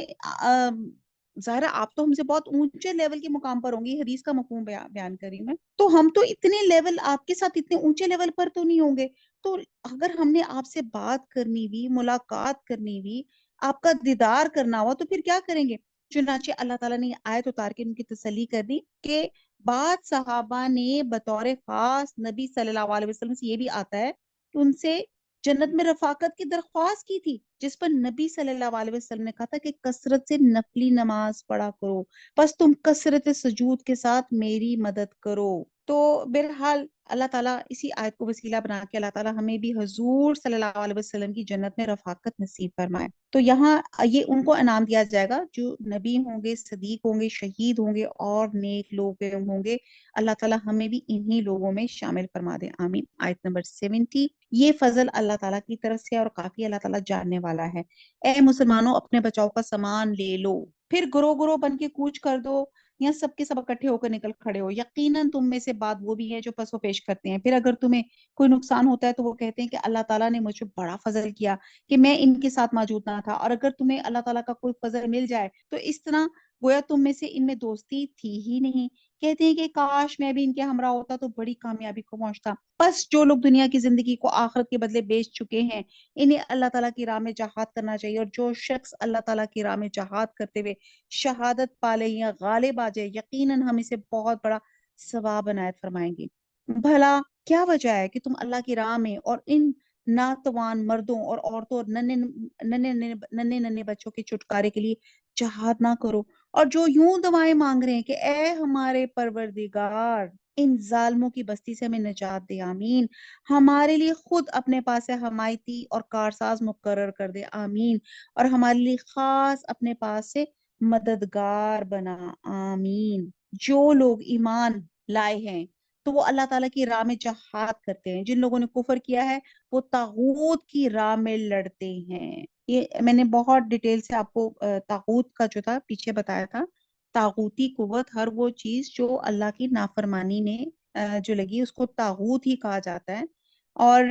S1: ظاہر ہے آپ تو ہم سے بہت اونچے لیول کے مقام پر ہوں گی. حدیث کا مفہوم بیان کری میں، تو ہم تو اتنے لیول آپ کے ساتھ اتنے اونچے لیول پر تو نہیں ہوں گے. تو اگر ہم نے آپ سے بات کرنی ہوئی، ملاقات کرنی ہوئی، آپ کا دیدار کرنا ہوا تو پھر کیا کریں گے؟ چنانچہ اللہ تعالیٰ نے آیت اتار کے ان کی تسلی کر دی کہ بعض صحابہ نے بطور خاص نبی صلی اللہ علیہ وسلم سے، یہ بھی آتا ہے کہ ان سے جنت میں رفاقت کی درخواست کی تھی، جس پر نبی صلی اللہ علیہ وسلم نے کہا تھا کہ کثرت سے نفلی نماز پڑھا کرو، بس تم کثرت سجود کے ساتھ میری مدد کرو. تو بہرحال اللہ تعالیٰ اسی آیت کو وسیلہ بنا کے اللہ تعالیٰ ہمیں بھی حضور صلی اللہ علیہ وسلم کی جنت میں رفاقت نصیب فرمائے. تو یہاں یہ ان کو انعام دیا جائے گا جو نبی ہوں گے، صدیق ہوں گے، شہید ہوں گے اور نیک لوگ ہوں گے. اللہ تعالیٰ ہمیں بھی انہی لوگوں میں شامل فرما دے. آمین. آیت نمبر 70. یہ فضل اللہ تعالیٰ کی طرف سے اور کافی اللہ تعالیٰ جاننے والا ہے. اے مسلمانوں، اپنے بچاؤ کا سامان لے لو، پھر گروہ گروہ بن کے کوچ کر دو یا سب کے سب اکٹھے ہو کر نکل کھڑے ہو. یقیناً تم میں سے بعض وہ بھی ہے جو پس و پیش کرتے ہیں. پھر اگر تمہیں کوئی نقصان ہوتا ہے تو وہ کہتے ہیں کہ اللہ تعالیٰ نے مجھ پہ بڑا فضل کیا کہ میں ان کے ساتھ موجود نہ تھا. اور اگر تمہیں اللہ تعالیٰ کا کوئی فضل مل جائے تو اس طرح گویا تم میں سے ان میں دوستی تھی ہی نہیں. کہتے ہیں کہ کاش میں بھی ان کے ہمراہ ہوتا تو بڑی کامیابی کو پہنچتا. بس جو لوگ دنیا کی زندگی کو آخرت کے بدلے بیچ چکے ہیں، انہیں اللہ تعالیٰ کی راہ میں جہاد کرنا چاہیے. اور جو شخص اللہ تعالیٰ کی راہ میں جہاد کرتے ہوئے شہادت پالے یا غالب آ جائے، یقیناً ہم اسے بہت بڑا ثواب عنایت فرمائیں گے. بھلا کیا وجہ ہے کہ تم اللہ کی راہ میں اور ان ناتوان مردوں اور عورتوں اور ننے بچوں کے چھٹکارے کے لیے جہاد نہ کرو، اور جو یوں دعائیں مانگ رہے ہیں کہ اے ہمارے پروردگار، ان ظالموں کی بستی سے ہمیں نجات دے. آمین. ہمارے لیے خود اپنے پاس سے حمایتی اور کارساز مقرر کر دے. آمین. اور ہمارے لیے خاص اپنے پاس سے مددگار بنا. آمین. جو لوگ ایمان لائے ہیں تو وہ اللہ تعالیٰ کی راہ میں جہاد کرتے ہیں. جن لوگوں نے کفر کیا ہے وہ طاغوت کی راہ میں لڑتے ہیں. یہ میں نے بہت ڈیٹیل سے آپ کو طاغوت کا جو تھا پیچھے بتایا تھا. طاغوتی قوت ہر وہ چیز جو اللہ کی نافرمانی میں جو لگی اس کو طاغوت ہی کہا جاتا ہے. اور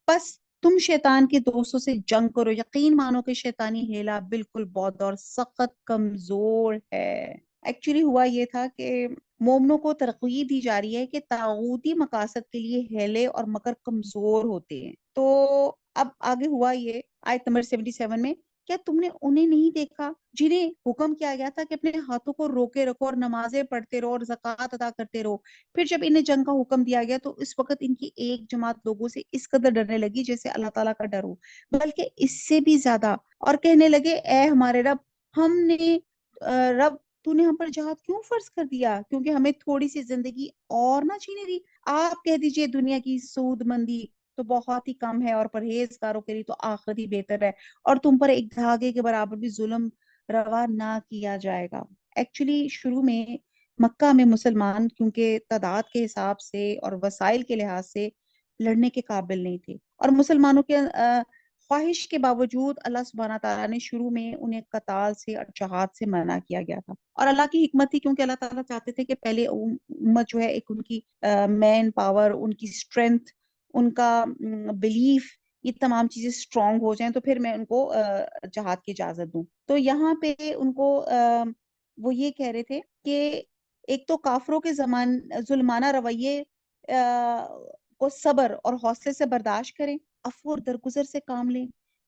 S1: بس تم شیطان کے دوستوں سے جنگ کرو. یقین مانو کہ شیطانی ہیلا بالکل بہت اور سخت کمزور ہے. ایکچولی ہوا یہ تھا کہ مومنوں کو ترغیب دی جا رہی ہے کہ طاغوتی مقاصد کے لیے ہیلے اور مکر کمزور ہوتے ہیں. تو اب آگے ہوا یہ آیت نمبر 77 میں، کیا تم نے انہیں نہیں دیکھا جنہیں حکم کیا گیا تھا کہ اپنے ہاتھوں کو روکے رکھو اور نمازیں پڑھتے رہو اور زکوٰۃ ادا کرتے رہو؟ پھر جب انہیں جنگ کا حکم دیا گیا تو اس وقت ان کی ایک جماعت لوگوں سے اس قدر ڈرنے لگی جیسے اللہ تعالیٰ کا ڈر ہو، بلکہ اس سے بھی زیادہ، اور کہنے لگے اے ہمارے رب، ہم نے رب تو نے ہم پر جہاد کیوں فرض کر دیا؟ کیونکہ ہمیں تھوڑی سی زندگی اور نہ چھینے دی. آپ کہہ دیجئے دنیا کی سود مندی تو بہت ہی کم ہے اور پرہیزگاروں کے لیے تو آخرت ہی بہتر ہے، اور تم پر ایک دھاگے کے برابر بھی ظلم روا نہ کیا جائے گا. ایکچولی شروع میں مکہ میں مسلمان کیونکہ تعداد کے حساب سے اور وسائل کے لحاظ سے لڑنے کے قابل نہیں تھے، اور مسلمانوں کے خواہش کے باوجود اللہ سبحانہ تعالیٰ نے شروع میں انہیں قتال سے اور جہاد سے منع کیا گیا تھا. اور اللہ کی حکمت تھی کیونکہ اللہ تعالیٰ چاہتے تھے کہ پہلے امت جو ہے ایک ان کی مین پاور، ان کی اسٹرینتھ، ان کا بلیف، یہ تمام چیزیں اسٹرانگ ہو جائیں تو پھر میں ان کو جہاد کی اجازت دوں. تو یہاں پہ ان کو وہ یہ کہہ رہے تھے کہ ایک تو کافروں کے ظلمانہ رویے کو صبر اور حوصلے سے برداشت کریں، عفو اور درگزر سے کام لیں.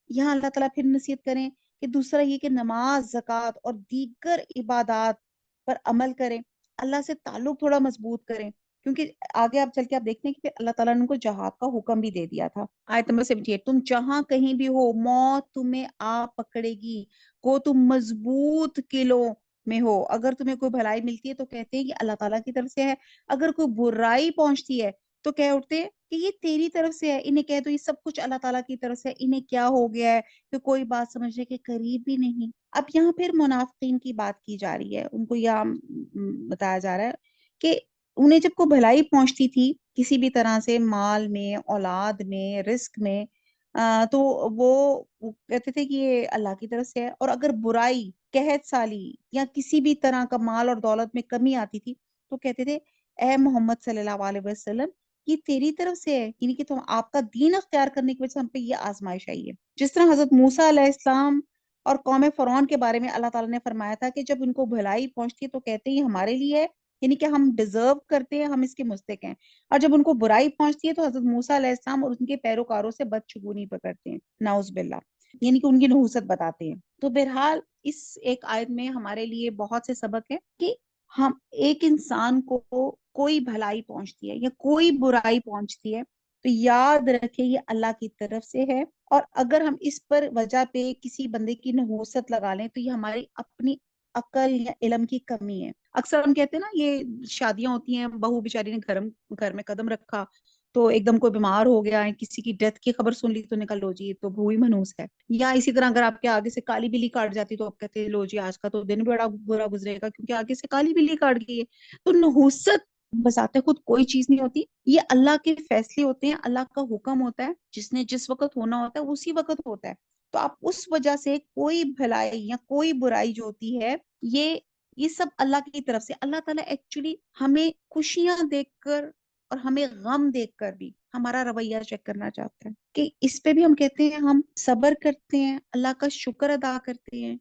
S1: یہاں اللہ تعالیٰ پھر نصیحت کریں کہ دوسرا یہ کہ نماز، زکوٰۃ اور دیگر عبادات پر عمل کریں, اللہ سے تعلق تھوڑا مضبوط کریں, کیونکہ آگے آپ چل کے آپ دیکھتے ہیں کہ پھر اللہ تعالیٰ نے ان کو جہاد کا حکم بھی دے دیا تھا. آیت نمبر 78, تم جہاں کہیں بھی ہو موت تمہیں آ پکڑے گی, کو تم مضبوط قلعوں میں ہو. اگر تمہیں کوئی بھلائی ملتی ہے تو کہتے ہیں کہ اللہ تعالیٰ کی طرف سے ہے, اگر کوئی برائی پہنچتی ہے تو کہہ اٹھتے ہیں کہ یہ تیری طرف سے ہے. انہیں کہہ دو یہ سب کچھ اللہ تعالیٰ کی طرف سے ہے, انہیں کیا ہو گیا ہے کہ کوئی بات سمجھنے کے قریب بھی نہیں. اب یہاں پھر منافقین کی بات کی جا رہی ہے, ان کو یہ بتایا جا رہا ہے کہ انہیں جب کوئی بھلائی پہنچتی تھی کسی بھی طرح سے, مال میں, اولاد میں, رزق میں, تو وہ کہتے تھے کہ یہ اللہ کی طرف سے ہے. اور اگر برائی, قحط سالی یا کسی بھی طرح کا مال اور دولت میں کمی آتی تھی تو کہتے تھے اے محمد صلی اللہ علیہ وسلم یہ تیری طرف سے ہے, یعنی کہ تم آپ کا دین اختیار کرنے کی وجہ سے ہم پہ یہ آزمائش آئی ہے. جس طرح حضرت موسیٰ علیہ السلام اور قوم فرعون کے بارے میں اللہ تعالیٰ نے فرمایا تھا کہ جب ان کو بھلائی پہنچتی ہے تو کہتے ہیں یہ ہمارے لیے ہے, یعنی کہ ہم ڈیزرو کرتے ہیں, ہم اس کے مستحق ہیں. اور جب ان کو برائی پہنچتی ہے تو حضرت موسیٰ علیہ السلام اور ان کے پیروکاروں سے بدشگونی پکڑتے ہیں, نعوذ باللہ, یعنی کہ ان کی نحوست بتاتے ہیں. تو بہرحال اس ایک آیت میں ہمارے لیے بہت سے سبق ہے کہ ہم ایک انسان کو کوئی بھلائی پہنچتی ہے یا کوئی برائی پہنچتی ہے تو یاد رکھے یہ اللہ کی طرف سے ہے, اور اگر ہم اس پر وجہ پہ کسی بندے کی نحوست لگا لیں تو یہ ہماری اپنی عقل یا علم کی کمی ہے. اکثر ہم کہتے ہیں نا یہ شادیاں ہوتی ہیں, بہو بیچاری نے گھر میں قدم رکھا تو ایک دم کوئی بیمار ہو گیا ہے, کسی کی ڈیتھ کی خبر سن لی تو نکل لو جی تو بھوئی منوس ہے. یا اسی طرح اگر آپ کے آگے سے کالی بلی کاٹ جاتی تو آپ کہتے ہیں لو جی آج کا تو دن بڑا برا گزرے گا کیونکہ آگے سے کالی بلی کاٹ گئی ہے. تو نحوست بذات خود کوئی چیز نہیں ہوتی, یہ اللہ کے فیصلے ہوتے ہیں, اللہ کا حکم ہوتا ہے, جس نے جس وقت ہونا ہوتا ہے اسی وقت ہوتا ہے. تو آپ اس وجہ سے کوئی بھلائی یا کوئی برائی جو ہوتی ہے یہ سب اللہ کی طرف سے. اللہ تعالیٰ ایکچولی ہمیں خوشیاں دیکھ کر اور ہمیں غم دیکھ کر بھی ہمارا رویہ چیک کرنا چاہتا ہے کہ اس پہ بھی ہم کہتے ہیں ہم صبر کرتے ہیں, اللہ کا شکر ادا کرتے ہیں,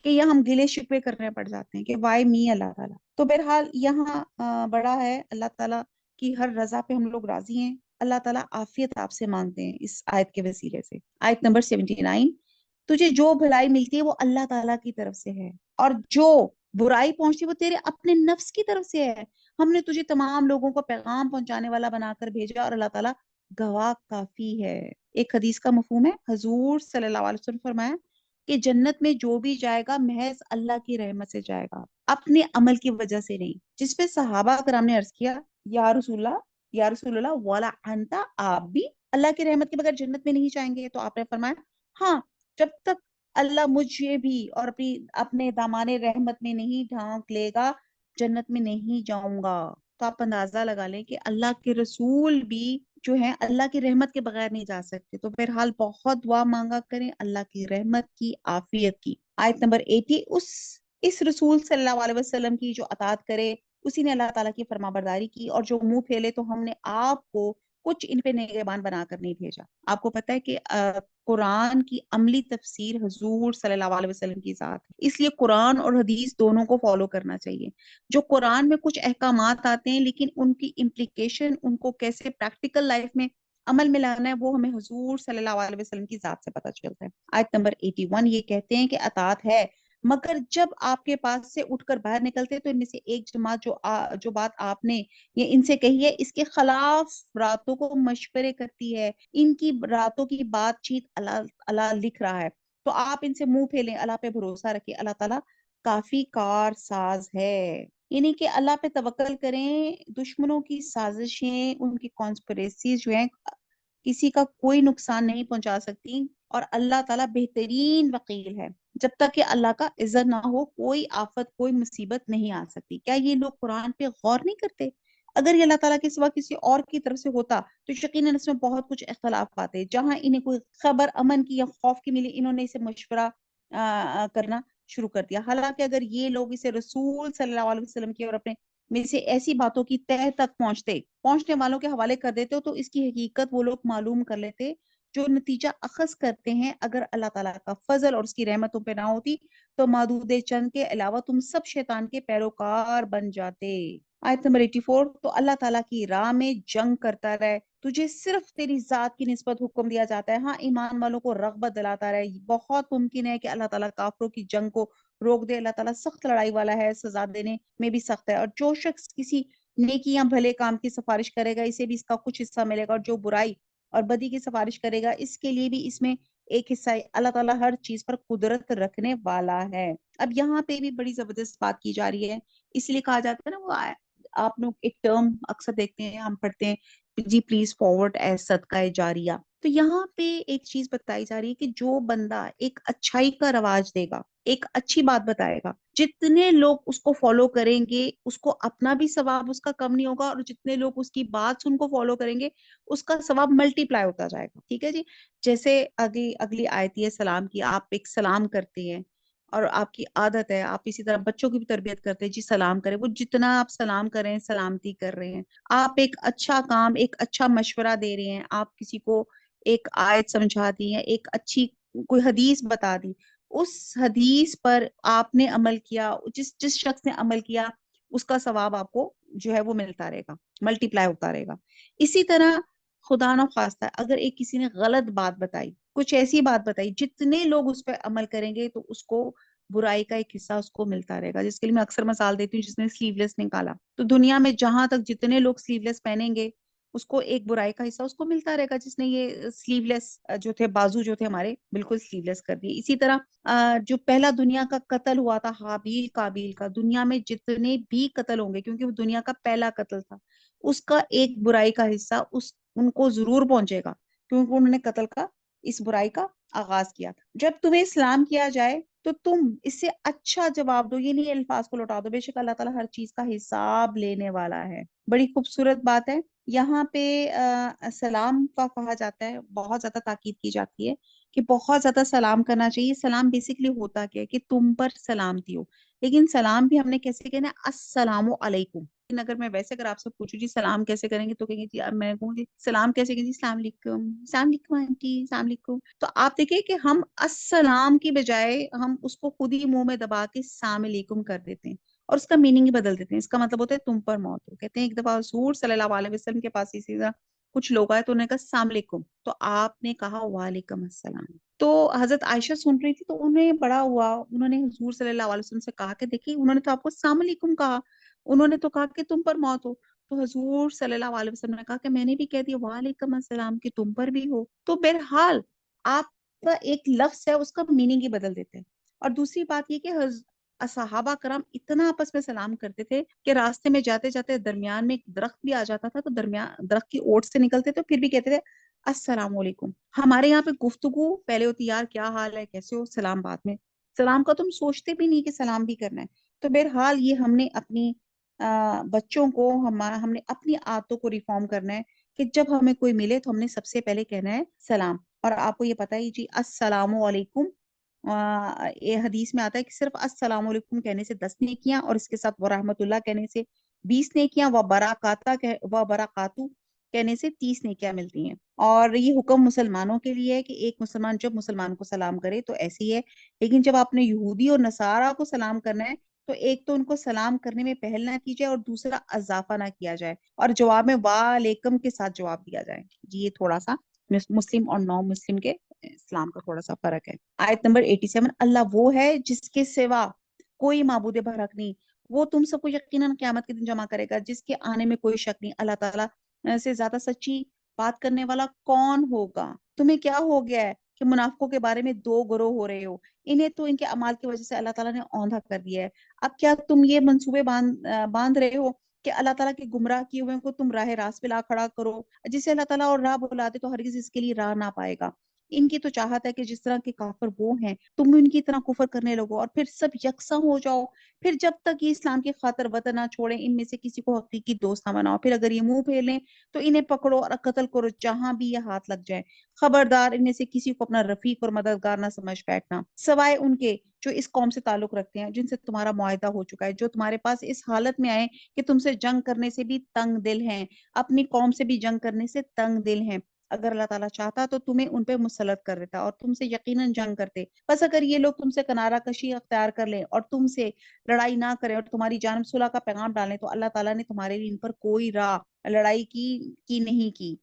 S1: کہ یا ہم گلے شکوے کرنے پڑ جاتے ہیں کہ وائی می اللہ تعالیٰ. تو بہرحال یہاں بڑا ہے اللہ تعالیٰ کی ہر رضا پہ ہم لوگ راضی ہیں. اللہ تعالیٰ عافیت آپ سے مانگتے ہیں اس آیت کے وسیلے سے. آیت نمبر 79, تجھے جو بھلائی ملتی ہے وہ اللہ تعالیٰ کی طرف سے ہے, اور جو برائی پہنچتی ہے وہ تیرے اپنے نفس کی طرف سے ہے. ہم نے تجھے تمام لوگوں کو پیغام پہنچانے والا بنا کر بھیجا اور اللہ تعالیٰ گواہ کافی ہے. ایک حدیث کا مفہوم ہے, حضور صلی اللہ علیہ وسلم فرمایا کہ جنت میں جو بھی جائے گا محض اللہ کی رحمت سے جائے گا, اپنے عمل کی وجہ سے نہیں. جس پہ صحابہ کرام نے عرض کیا یا رسول اللہ ولا انتا, آپ بھی اللہ کی رحمت کے بغیر جنت میں نہیں جائیں گے؟ تو آپ نے فرمایا ہاں, جب تک اللہ مجھے بھی اور اپنے دامان رحمت میں نہیں ڈھانک لے گا جنت میں نہیں جاؤں گا. تو آپ اندازہ لگا لیں کہ اللہ کے رسول بھی جو ہیں اللہ کی رحمت کے بغیر نہیں جا سکتے. تو بہرحال بہت دعا مانگا کریں اللہ کی رحمت کی, عافیت کی. آیت نمبر 80, اس رسول صلی اللہ علیہ وسلم کی جو اطاعت کرے اسی نے اللہ تعالیٰ کی فرما برداری کی, اور جو منہ پھیلے تو ہم نے آپ کو کچھ ان پہ نگہبان بنا کر نہیں بھیجا. آپ کو پتہ ہے کہ قرآن کی عملی تفسیر حضور صلی اللہ علیہ وسلم کی ذات ہے, اس لیے قرآن اور حدیث دونوں کو فالو کرنا چاہیے. جو قرآن میں کچھ احکامات آتے ہیں لیکن ان کی امپلیکیشن, ان کو کیسے پریکٹیکل لائف میں عمل میں لانا ہے, وہ ہمیں حضور صلی اللہ علیہ وسلم کی ذات سے پتہ چلتا ہے. آیت نمبر 81, یہ کہتے ہیں کہ اطاعت ہے, مگر جب آپ کے پاس سے اٹھ کر باہر نکلتے تو ان میں سے ایک جماعت جو بات آپ نے یہ ان سے کہی ہے اس کے خلاف راتوں کو مشورے کرتی ہے, ان کی راتوں کی بات چیت اللہ لکھ رہا ہے. تو آپ ان سے منہ پھیلیں, اللہ پہ بھروسہ رکھیں, اللہ تعالیٰ کافی کار ساز ہے. یعنی کہ اللہ پہ توکل کریں, دشمنوں کی سازشیں, ان کی کانسپریسیز جو ہیں کسی کا کوئی نقصان نہیں پہنچا سکتی, اور اللہ تعالیٰ بہترین وکیل ہے. جب تک کہ اللہ کا عزت نہ ہو کوئی آفت کوئی مصیبت نہیں آ سکتی. کیا یہ لوگ قرآن پہ غور نہیں کرتے؟ اگر یہ اللہ تعالیٰ کے سوا کسی اور کی طرف سے ہوتا تو یقیناً اس میں بہت کچھ اختلاف آتے. جہاں انہیں کوئی خبر امن کی یا خوف کی ملی, انہوں نے اسے مشورہ کرنا شروع کر دیا. حالانکہ اگر یہ لوگ اسے رسول صلی اللہ علیہ وسلم کی اور اپنے میں سے ایسی باتوں کی تہ تک پہنچنے والوں کے حوالے کر دیتے ہو تو اس کی حقیقت وہ لوگ معلوم کر لیتے, جو نتیجہ اخذ کرتے ہیں. اگر اللہ تعالیٰ کا فضل اور اس کی رحمتوں پہ نہ ہوتی تو معدود چند کے علاوہ تم سب شیطان کے پیروکار بن جاتے. آیت نمبر 84 تو اللہ تعالیٰ کی راہ میں جنگ کرتا رہے، تجھے صرف تیری ذات کی نسبت حکم دیا جاتا ہے، ہاں ایمان والوں کو رغبت دلاتا رہے۔ بہت ممکن ہے کہ اللہ تعالیٰ کافروں کی جنگ کو روک دے، اللہ تعالیٰ سخت لڑائی والا ہے، سزا دینے میں بھی سخت ہے۔ اور جو شخص کسی نیکی یا بھلے کام کی سفارش کرے گا اسے بھی اس کا کچھ حصہ ملے گا، اور جو برائی اور بدی کی سفارش کرے گا اس کے لیے بھی اس میں ایک حصہ ہے۔ اللہ تعالیٰ ہر چیز پر قدرت رکھنے والا ہے۔ اب یہاں پہ بھی بڑی زبردست بات کی جا رہی ہے، اس لیے کہا جاتا ہے نا، وہ آپ لوگ ایک ٹرم اکثر دیکھتے ہیں، ہم پڑھتے ہیں جی پلیز فارورڈ ایز صدقہ جاریہ۔ تو یہاں پہ ایک چیز بتائی جا رہی ہے کہ جو بندہ ایک اچھائی کا رواج دے گا، ایک اچھی بات بتائے گا، جتنے لوگ اس کو فالو کریں گے اس کو اپنا بھی ثواب اس کا کم نہیں ہوگا، اور جتنے لوگ اس کی بات ان کو فالو کریں گے اس کا ثواب ملٹی پلائی ہوتا جائے گا۔ ٹھیک ہے جی، جیسے اگلی آیت ہے سلام کی، آپ ایک سلام کرتے ہیں اور آپ کی عادت ہے، آپ اسی طرح بچوں کی بھی تربیت کرتے ہیں جی سلام کریں، وہ جتنا آپ سلام کریں سلامتی کر رہے ہیں۔ آپ ایک اچھا کام، ایک اچھا مشورہ دے رہے ہیں، آپ کسی کو ایک آیت سمجھا دی ہیں، ایک اچھی کوئی حدیث بتا دی، اس حدیث پر آپ نے عمل کیا، جس شخص نے عمل کیا اس کا ثواب آپ کو جو ہے وہ ملتا رہے گا، ملٹی پلائی ہوتا رہے گا۔ اسی طرح خدا نہ خواستہ اگر ایک کسی نے غلط بات بتائی، کچھ ایسی بات بتائی، جتنے لوگ اس پہ عمل کریں گے تو اس کو برائی کا ایک حصہ اس کو ملتا رہے گا۔ جس کے لیے میں اکثر مثال دیتی ہوں، جس نے سلیو لیس نکالا تو دنیا میں جہاں تک جتنے لوگ سلیو لیس پہنیں گے اس کو ایک برائی کا حصہ اس کو ملتا رہے گا، جس نے یہ سلیو لیس جو تھے، بازو جو تھے ہمارے بالکل سلیو لیس کر دیے۔ اسی طرح جو پہلا دنیا کا قتل ہوا تھا حابیل قابیل کا، دنیا میں جتنے بھی قتل ہوں گے کیونکہ وہ دنیا کا پہلا قتل تھا، اس کا ایک برائی کا حصہ ان کو ضرور پہنچے گا، کیونکہ انہوں نے قتل کا اس برائی کا آغاز کیا تھا۔ جب تمہیں اسلام کیا جائے تو تم اس سے اچھا جواب دو، یہ نہیں الفاظ کو لوٹا دو، بے شک اللہ تعالیٰ ہر چیز کا حساب لینے والا ہے۔ بڑی خوبصورت بات ہے یہاں پہ، سلام کا کہا جاتا ہے، بہت زیادہ تاکید کی جاتی ہے کہ بہت زیادہ سلام کرنا چاہیے۔ سلام بیسیکلی ہوتا کیا ہے کہ تم پر سلامتی ہو، لیکن سلام بھی ہم نے کیسے کہنا ہے؟ السلام علیکم۔ لیکن اگر میں ویسے اگر آپ سے پوچھوں جی سلام کیسے کریں گے تو کہیں گے جی، اب میں کہوں گی سلام کیسے کریں گے؟ السلام علیکم، السلام علیکم آنٹی، السلام علیکم۔ تو آپ دیکھیں کہ ہم السلام کی بجائے ہم اس کو خود ہی منہ میں دبا کے السلام علیکم کر دیتے ہیں، اور اس کا میننگ ہی بدل دیتے ہیں۔ اس کا مطلب ہوتا ہے تم پر موت ہو۔ کہتے ہیں ایک دفعہ حضور صلی اللہ علیہ وسلم کے پاس اسی طرح کچھ لوگ آئے تو انہوں نے کہا السلام علیکم، تو آپ نے کہا وعلیکم السلام۔ تو حضرت عائشہ سن رہی تھی تو انہیں بڑا ہوا، انہوں نے حضور صلی اللہ علیہ وسلم سے کہا کہ دیکھیے انہوں نے تو آپ کو السلام علیکم کہا، انہوں نے تو کہا کہ تم پر موت ہو۔ تو حضور صلی اللہ علیہ وسلم نے کہا کہ میں نے بھی کہہ دیا وعلیکم السلام کہ تم پر بھی ہو۔ تو بہرحال آپ کا ایک لفظ ہے اس کا میننگ ہی بدل دیتے ہیں۔ اور دوسری بات یہ کہ صحابہ کرام اتنا آپس میں سلام کرتے تھے کہ راستے میں جاتے جاتے درمیان میں ایک درخت بھی آ جاتا تھا تو درخت کی اوٹ سے نکلتے تو پھر بھی کہتے تھے السلام علیکم۔ ہمارے یہاں پہ گفتگو پہلے ہوتی یار کیا حال ہے، کیسے ہو، سلام بعد میں، سلام کا تم سوچتے بھی نہیں کہ سلام بھی کرنا ہے۔ تو بہرحال یہ ہم نے اپنی بچوں کو ہم نے اپنی عادتوں کو ریفارم کرنا ہے کہ جب ہمیں کوئی ملے تو ہم نے سب سے پہلے کہنا ہے سلام۔ اور آپ کو یہ پتا ہی جی السلام علیکم، یہ حدیث میں آتا ہے کہ صرف السلام علیکم کہنے سے 10 نیکیاں، اور اس کے ساتھ ورحمت اللہ کہنے سے 20 نیکیاں، وبرکاتہ کہنے سے 30 نیکیاں ملتی ہیں۔ اور یہ حکم مسلمانوں کے لیے ہے کہ ایک مسلمان جب مسلمان کو سلام کرے تو ایسی ہے، لیکن جب آپ نے یہودی اور نصارہ کو سلام کرنا ہے تو ایک تو ان کو سلام کرنے میں پہل نہ کی جائے اور دوسرا اضافہ نہ کیا جائے، اور جواب میں وعلیکم کے ساتھ جواب دیا جائے۔ جی یہ تھوڑا سا مسلم اور نان مسلم کے اسلام کا تھوڑا سا فرق ہے۔ آیت نمبر 87، اللہ وہ ہے جس کے سوا کوئی معبود برحق نہیں، وہ تم سب کو یقیناً قیامت کے دن جمع کرے گا، جس کے آنے میں کوئی شک نہیں۔ اللہ تعالیٰ سے زیادہ سچی بات کرنے والا کون ہوگا؟ تمہیں کیا ہو گیا ہے کہ منافقوں کے بارے میں دو گروہ ہو رہے ہو؟ انہیں تو ان کے اعمال کی وجہ سے اللہ تعالیٰ نے اوندھا کر دیا ہے۔ اب کیا تم یہ منصوبے باندھ رہے ہو کہ اللہ تعالیٰ کے گمراہ کیے ہوئے کو تم راہ راست پہ لا کھڑا کرو؟ جسے اللہ تعالیٰ اور راہ بلا دے تو ہرگز اس کے لیے راہ نہ پائے گا۔ ان کی تو چاہت ہے کہ جس طرح کے کافر وہ ہیں تم ان کی طرح کفر کرنے لگو اور پھر سب یکساں ہو جاؤ۔ پھر جب تک یہ اسلام کی خاطر وطن نہ چھوڑیں ان میں سے کسی کو حقیقی دوست نہ بناؤ، پھر اگر یہ منہ پھیر لیں تو انہیں پکڑو اور قتل کرو جہاں بھی یہ ہاتھ لگ جائے۔ خبردار ان میں سے کسی کو اپنا رفیق اور مددگار نہ سمجھ بیٹھنا، سوائے ان کے جو اس قوم سے تعلق رکھتے ہیں جن سے تمہارا معاہدہ ہو چکا ہے، جو تمہارے پاس اس حالت میں آئے کہ تم سے جنگ کرنے سے بھی تنگ دل ہیں، اپنی قوم سے بھی جنگ کرنے سے تنگ دل ہیں، اگر اللہ تعالیٰ چاہتا تو تمہیں ان پہ مسلط کر دیتا اور تم سے یقیناً جنگ کرتے. بس اگر یہ لوگ تم سے کنارہ کشی اختیار کر لیں اور تم سے لڑائی نہ کریں اور تمہاری جانب صلح کا پیغام ڈالیں تو اللہ تعالیٰ نے تمہارے لیے ان پر کوئی راہ لڑائی کی نہیں کی.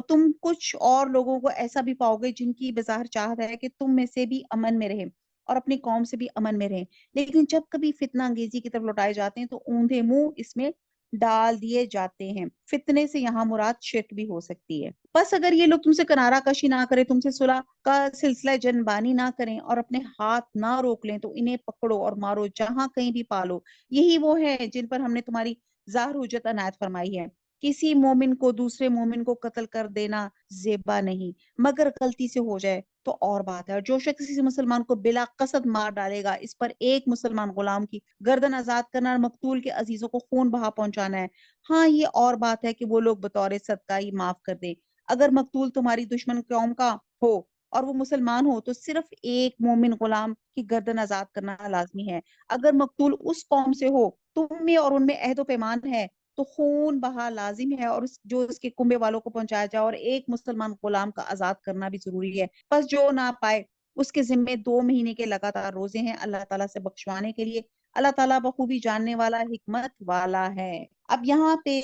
S1: تم کچھ اور لوگوں کو ایسا بھی پاؤ گے جن کی بظاہر چاہت ہے کہ تم میں سے بھی امن میں رہیں اور اپنی قوم سے بھی امن میں رہیں، لیکن جب کبھی فتنہ انگیزی کی طرف لوٹائے جاتے ہیں تو اوندھے منہ اس میں ڈال دیے جاتے ہیں. فتنے سے یہاں مراد شرک بھی ہو سکتی ہے. بس اگر یہ لوگ تم سے کنارہ کشی نہ کریں، تم سے صلح کا سلسلہ جنبانی نہ کریں اور اپنے ہاتھ نہ روک لیں تو انہیں پکڑو اور مارو جہاں کہیں بھی پالو. یہی وہ ہے جن پر ہم نے تمہاری ظاہر حجت عنایت فرمائی ہے. کسی مومن کو دوسرے مومن کو قتل کر دینا زیبا نہیں مگر غلطی سے ہو جائے تو اور بات ہے. اور جو شخص کسی مسلمان کو بلا قصد مار ڈالے گا اس پر ایک مسلمان غلام کی گردن آزاد کرنا اور مقتول کے عزیزوں کو خون بہا پہنچانا ہے. ہاں یہ اور بات ہے کہ وہ لوگ بطور صدقہ ہی معاف کر دیں. اگر مقتول تمہاری دشمن قوم کا ہو اور وہ مسلمان ہو تو صرف ایک مومن غلام کی گردن آزاد کرنا لازمی ہے. اگر مقتول اس قوم سے ہو تم میں اور ان میں عہد و پیمان ہے تو خون بہا لازم ہے اور جو اس کے کنبے والوں کو پہنچایا جائے اور ایک مسلمان غلام کا آزاد کرنا بھی ضروری ہے. بس جو نہ پائے اس کے ذمے 2 مہینے کے لگاتار روزے ہیں اللہ تعالیٰ سے بخشوانے کے لیے. اللہ تعالیٰ بخوبی جاننے والا حکمت والا ہے. اب یہاں پہ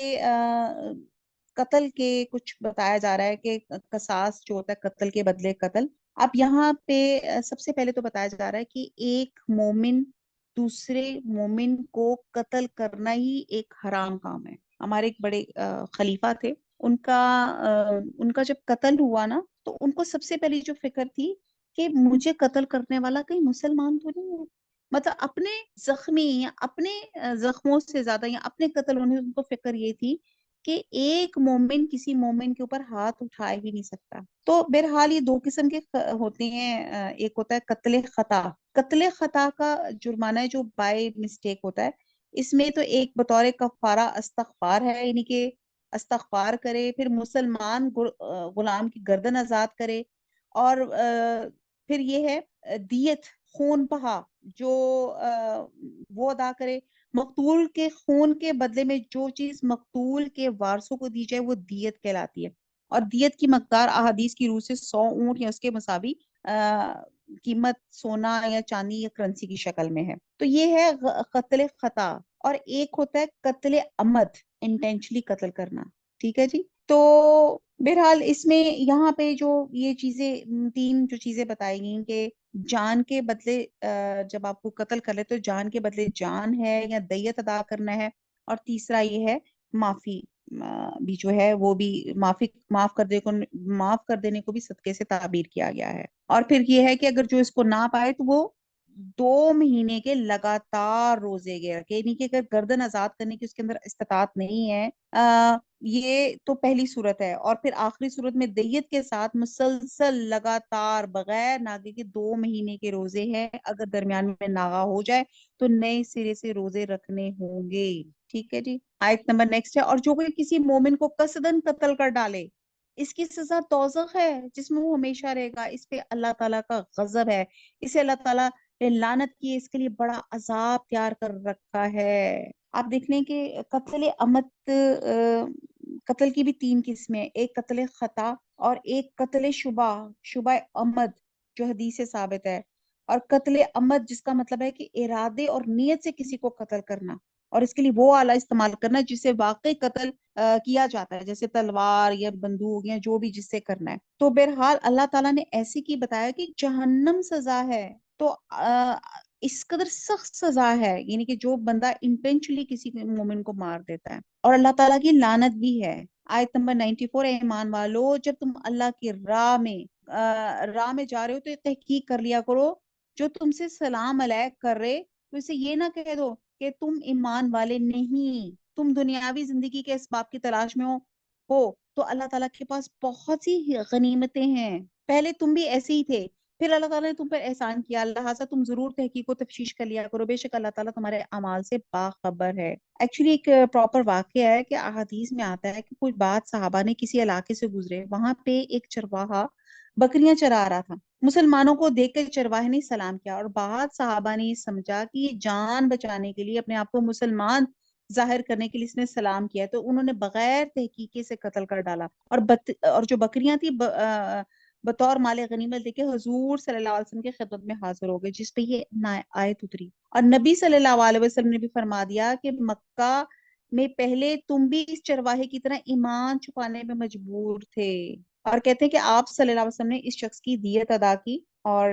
S1: قتل کے کچھ بتایا جا رہا ہے کہ قصاص جو ہوتا ہے قتل کے بدلے قتل. اب یہاں پہ سب سے پہلے تو بتایا جا رہا ہے کہ ایک مومن دوسرے مومن کو قتل کرنا ہی ایک حرام کام ہے. ہمارے ایک بڑے خلیفہ تھے، ان کا جب قتل ہوا نا تو ان کو سب سے پہلی جو فکر تھی کہ مجھے قتل کرنے والا کہیں مسلمان تو نہیں ہے. مطلب اپنے زخمی یا اپنے زخموں سے زیادہ یا اپنے قتل ہونے ان کو فکر یہ تھی کہ ایک مومن کسی مومن کے اوپر ہاتھ اٹھا ہی نہیں سکتا. تو بہرحال یہ 2 قسم کے ہوتے ہیں. ایک ہوتا ہے قتل خطا. قتل خطا کا جرمانہ ہے جو بائی مسٹیک ہوتا ہے. اس میں تو ایک بطور کفارہ استغفار ہے، یعنی کہ استغفار کرے، پھر مسلمان غلام کی گردن آزاد کرے، اور پھر یہ ہے دیت خون بہا جو وہ ادا کرے. مقتول کے خون کے بدلے میں جو چیز مقتول کے وارثوں کو دی جائے وہ دیت کہلاتی ہے. اور دیت کی مقدار احادیث کی روح سے 100 اونٹ یا اس کے مساوی قیمت سونا یا چاندی یا کرنسی کی شکل میں ہے. تو یہ ہے قتل خطا. اور ایک ہوتا ہے قتل عمد، انٹینشلی قتل کرنا. ٹھیک ہے جی. تو بہرحال اس میں یہاں پہ جو یہ چیزیں 3 جو چیزیں بتائی گئیں کہ جان کے بدلے جب آپ کو قتل کر لے تو جان کے بدلے جان ہے یا دیت ادا کرنا ہے، اور تیسرا یہ ہے معافی بھی جو ہے وہ بھی معاف کر دینے کو بھی صدقے سے تعبیر کیا گیا ہے. اور پھر یہ ہے کہ اگر جو اس کو نہ پائے تو وہ 2 مہینے کے لگاتار روزے گئے رکھے، یعنی کہ اگر گردن آزاد کرنے کی اس کے اندر استطاعت نہیں ہے، یہ تو پہلی صورت ہے. اور پھر آخری صورت میں دیت کے ساتھ مسلسل لگاتار بغیر ناغے کے 2 مہینے کے روزے ہیں. اگر درمیان میں ناغا ہو جائے تو نئے سرے سے روزے رکھنے ہوں گے. ٹھیک ہے جی. آیت نمبر نیکسٹ ہے. اور جو کوئی کسی مومن کو قصدن قتل کر ڈالے اس کی سزا دوزخ ہے جس میں وہ ہمیشہ رہے گا. اس پہ اللہ تعالیٰ کا غضب ہے، اسے اللہ تعالیٰ نے لعنت کی، اس کے لیے بڑا عذاب تیار کر رکھا ہے. آپ دیکھ لیں کہ قتل عمد قتل کی بھی 3 قسمیں، ایک قتل خطا اور ایک قتل شبہ عمد جو حدیث سے ثابت ہے، اور قتل عمد جس کا مطلب ہے کہ ارادے اور نیت سے کسی کو قتل کرنا اور اس کے لیے وہ آلہ استعمال کرنا جس سے واقعی قتل کیا جاتا ہے، جیسے تلوار یا بندوق یا جو بھی جس سے کرنا ہے. تو بہرحال اللہ تعالیٰ نے ایسے کی بتایا کہ جہنم سزا ہے. تو اس قدر سخت سزا ہے، یعنی کہ جو بندہ انٹینشنلی کسی مومن کو مار دیتا ہے. اور اللہ تعالیٰ کی لعنت بھی ہے. آیت نمبر 94 ایمان والو جب تم اللہ کی راہ میں جا رہے ہو تو یہ تحقیق کر لیا کرو جو تم سے سلام علیک کر رہے تو اسے یہ نہ کہہ دو کہ تم ایمان والے نہیں، تم دنیاوی زندگی کے اسباب کی تلاش میں ہو تو اللہ تعالیٰ کے پاس بہت سی غنیمتیں ہیں. پہلے تم بھی ایسے ہی تھے، پھر اللہ تعالیٰ نے تم پر احسان کیا، لہٰذا تم ضرور تحقیق و تفتیش کر لیا کرو، بے شک اللہ تعالیٰ تمہارے اعمال سے باخبر ہے. ایکچولی ایک پراپر واقعہ ہے کہ احادیث میں آتا ہے کہ کوئی بات صحابہ نے کسی علاقے سے گزرے، وہاں پہ ایک چرواہا بکریاں چرا رہا تھا. مسلمانوں کو دیکھ کر چرواہے نے سلام کیا اور بعض صحابہ نے یہ سمجھا کہ یہ جان بچانے کے لیے اپنے آپ کو مسلمان ظاہر کرنے کے لیے اس نے سلام کیا، تو انہوں نے بغیر تحقیق سے قتل کر ڈالا، اور جو بکریاں تھی بطور مال غنیمت لے کے حضور صلی اللہ علیہ وسلم کی خدمت میں حاضر ہو گئے، جس پہ یہ آیت اتری۔ اور نبی صلی اللہ علیہ وسلم نے بھی فرما دیا کہ مکہ میں پہلے تم بھی اس چرواہے کی طرح ایمان چھپانے میں مجبور تھے، اور کہتے ہیں کہ آپ صلی اللہ علیہ وسلم نے اس شخص کی دیت ادا کی، اور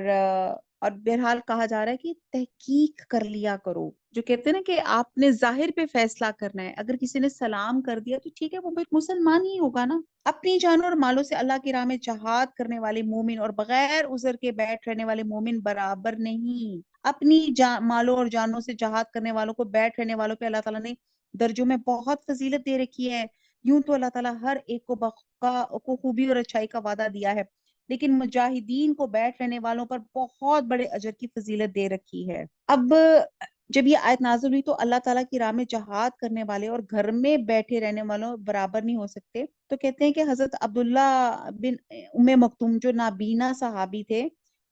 S1: بہرحال کہا جا رہا ہے کہ تحقیق کر لیا کرو، جو کہتے ہیں نا کہ آپ نے ظاہر پہ فیصلہ کرنا ہے، اگر کسی نے سلام کر دیا تو ٹھیک ہے، وہ مسلمان ہی ہوگا نا۔ اپنی جانوں اور مالوں سے اللہ کی راہ میں جہاد کرنے والے مومن اور بغیر عذر کے بیٹھ رہنے والے مومن برابر نہیں۔ اپنی مالوں اور جانوں سے جہاد کرنے والوں کو، بیٹھ رہنے والوں پہ اللہ تعالیٰ نے درجوں میں بہت فضیلت دے رکھی ہے۔ یوں تو اللہ تعالیٰ ہر ایک کو خوبی اور اچھائی کا وعدہ دیا ہے، لیکن مجاہدین کو، بیٹھ رہنے والوں پر بہت بڑے اجر کی فضیلت دے رکھی ہے۔ اب جب یہ آیت نازل ہوئی تو اللہ تعالیٰ کی راہ میں جہاد کرنے والے اور گھر میں بیٹھے رہنے والوں برابر نہیں ہو سکتے۔ تو کہتے ہیں کہ حضرت عبداللہ بن مکتوم جو نابینا صحابی تھے،